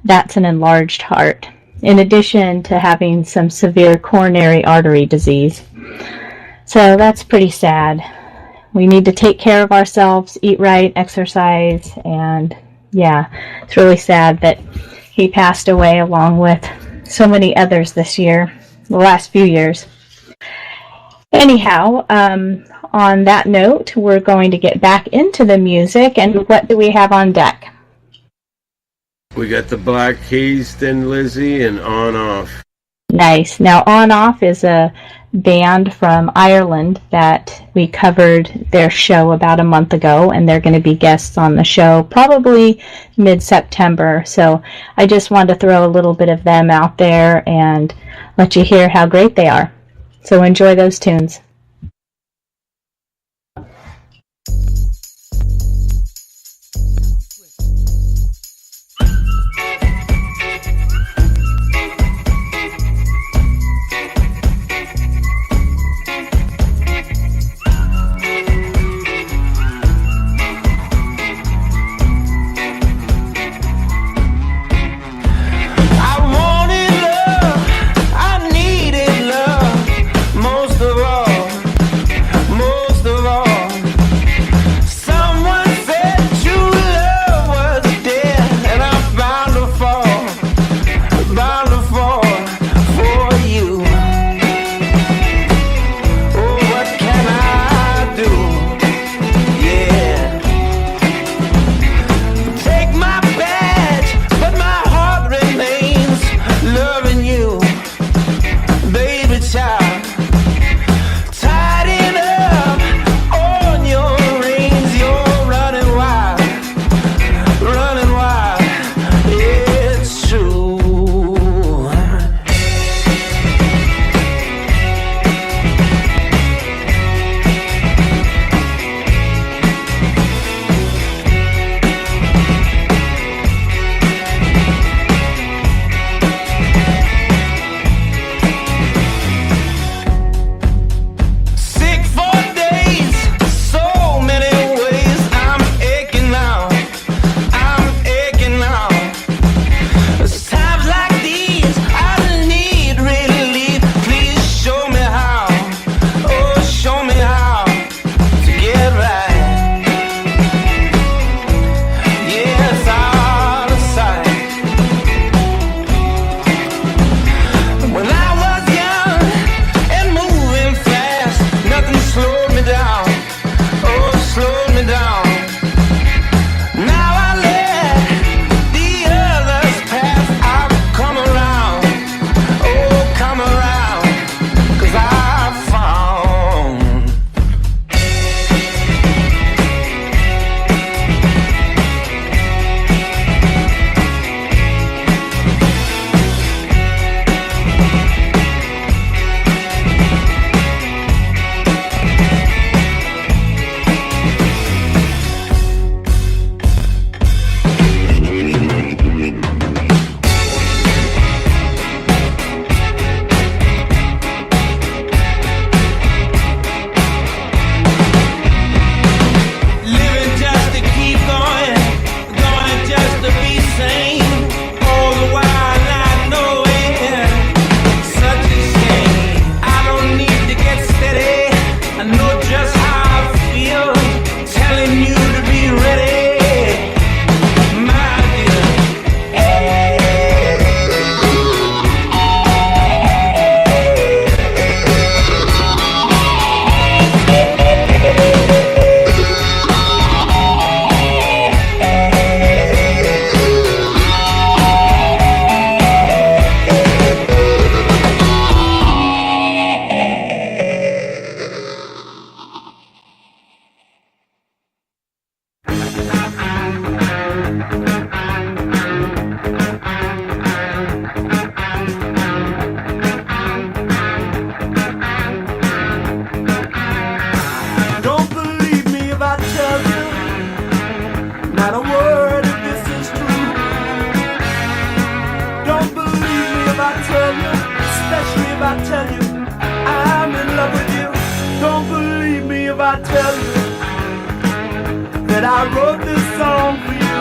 That's an enlarged heart, in addition to having some severe coronary artery disease. So that's pretty sad. We need to take care of ourselves, eat right, exercise, and yeah, it's really sad that he passed away along with so many others this year, the last few years. Anyhow, on that note, we're going to get back into the music, and what do we have on deck? We got the Black Keys, Thin Lizzy, and On Off. Nice. Now, On Off is a band from Ireland that we covered their show about a month ago, and they're going to be guests on the show probably mid-September. So I just wanted to throw a little bit of them out there and let you hear how great they are. So enjoy those tunes. I tell you that I wrote this song for you?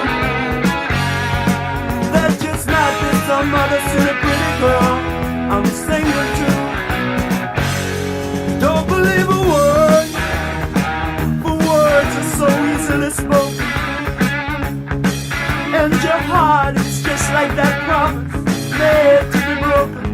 That just might be some other silly pretty girl I'm singing to. Don't believe a word, for words are so easily spoken. And your heart is just like that promise made to be broken.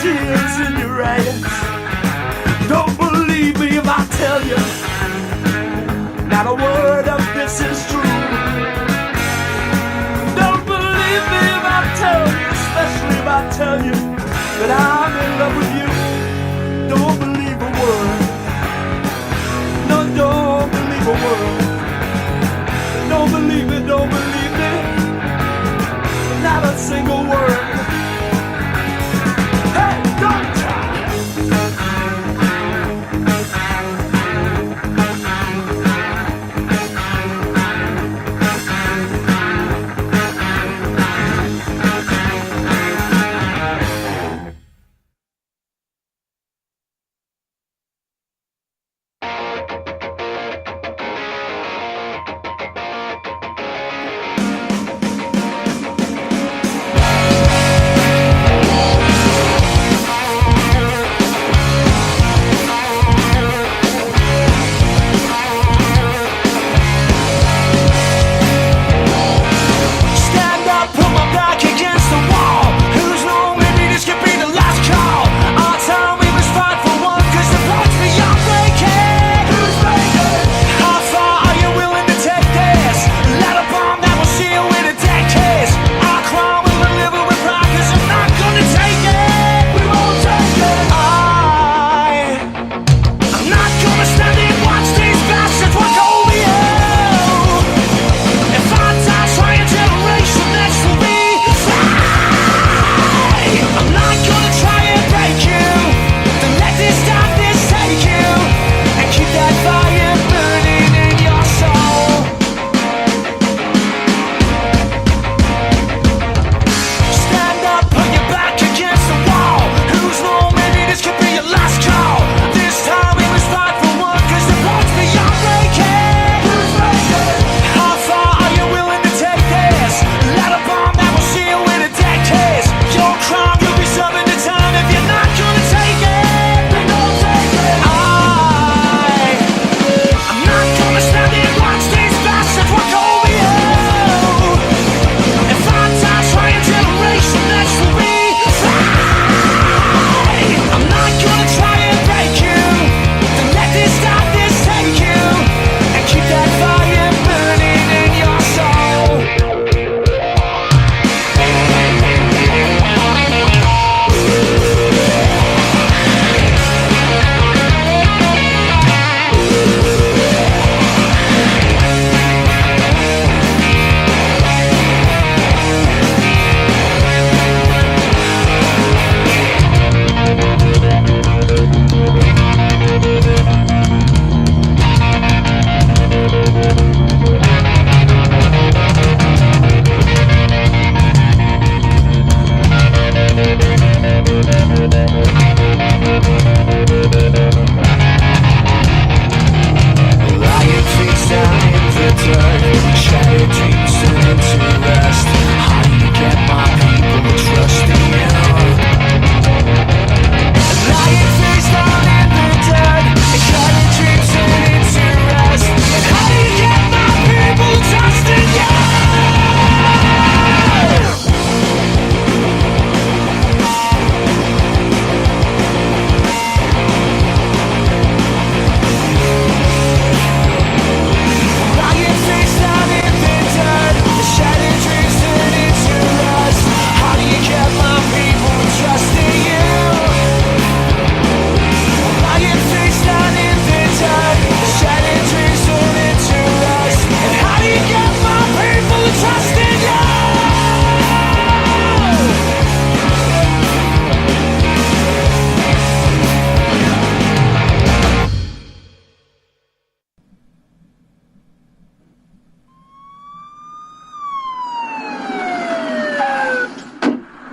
Tears in your eyes. Don't believe me if I tell you not a word of this is true. Don't believe me if I tell you, especially if I tell you that I'm in love with you. Don't believe a word. No, don't believe a word. Don't believe it, don't believe me. Not a single word.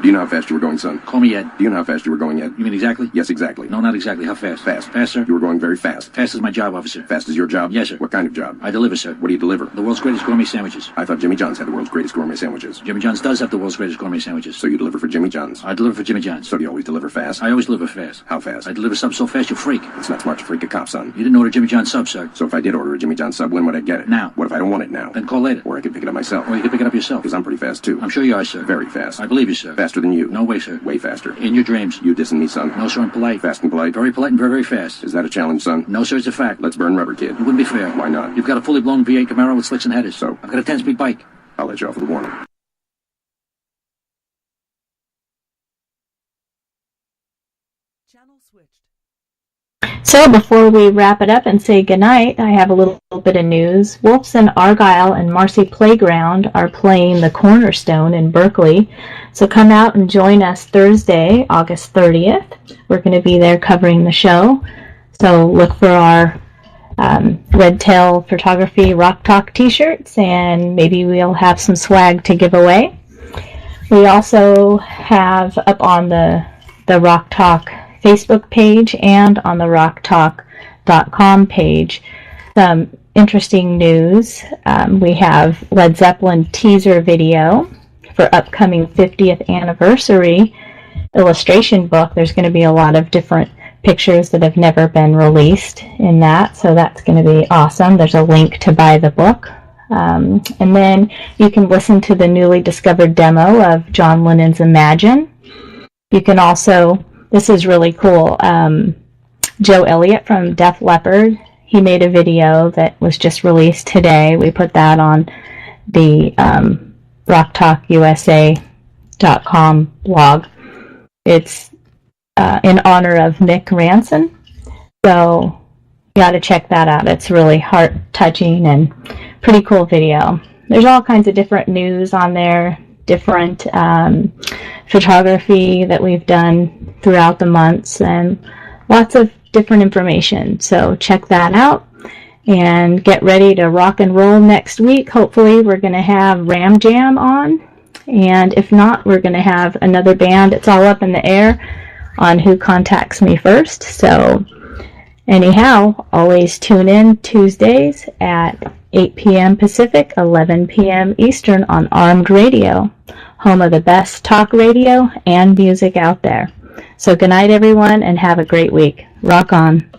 Do you know how fast you were going, son? Call me Ed. Do you know how fast you were going, Ed? You mean exactly? Yes, exactly. No, not exactly. How fast? Fast. Fast, sir? You were going very fast. Fast is my job, officer. Fast is your job? Yes, sir. What kind of job? I deliver, sir. What do you deliver? The world's greatest gourmet sandwiches. I thought Jimmy John's had the world's greatest gourmet sandwiches. Jimmy John's does have the world's greatest gourmet sandwiches. So you deliver for Jimmy John's? I deliver for Jimmy John's. So do you always deliver fast? I always deliver fast. How fast? I deliver subs so fast you freak. It's not smart to freak a cop, son. You didn't order Jimmy John's sub, sir. So if I did order a Jimmy John's sub, when would I get it? Now. What if I don't want it now? Then call later. Or I could pick it up myself. Or you could pick it up yourself. Because I'm pretty fast, too. I'm sure you are, sir. Very fast. I believe you, sir. Faster than you. No way, sir. Way faster. In your dreams. You dissing me, son? No, sir, I'm polite. Fast and polite? Very polite and very, very fast. Is that a challenge, son? No, sir, it's a fact. Let's burn rubber, kid. It wouldn't be fair. Why not? You've got a fully blown V8 Camaro with slicks and headers. So? I've got a 10-speed bike. I'll let you off with a warning. Channel switched. So before we wrap it up and say goodnight, I have a little bit of news. Wolfson Argyle and Marcy Playground are playing the Cornerstone in Berkeley. So come out and join us Thursday, August 30th. We're going to be there covering the show. So look for our Red Tail Photography Rock Talk t-shirts, and maybe we'll have some swag to give away. We also have up on the Rock Talk Facebook page and on the rocktalk.com page some interesting news. We have Led Zeppelin teaser video for upcoming 50th anniversary illustration book. There's going to be a lot of different pictures that have never been released in that, so that's going to be awesome. There's a link to buy the book. And then you can listen to the newly discovered demo of John Lennon's Imagine. You can also, this is really cool, Joe Elliott from Def Leppard, he made a video that was just released today. We put that on the rocktalkusa.com blog. It's in honor of Mick Ranson, so you got to check that out. It's really heart-touching and pretty cool video. There's all kinds of different news on there, different photography that we've done throughout the months, and lots of different information. So check that out and get ready to rock and roll next week. Hopefully we're going to have Ram Jam on, and if not, we're going to have another band. It's all up in the air on who contacts me first. So anyhow, always tune in Tuesdays at 8 p.m. Pacific, 11 p.m. Eastern on Armed Radio, home of the best talk radio and music out there. So good night, everyone, and have a great week. Rock on.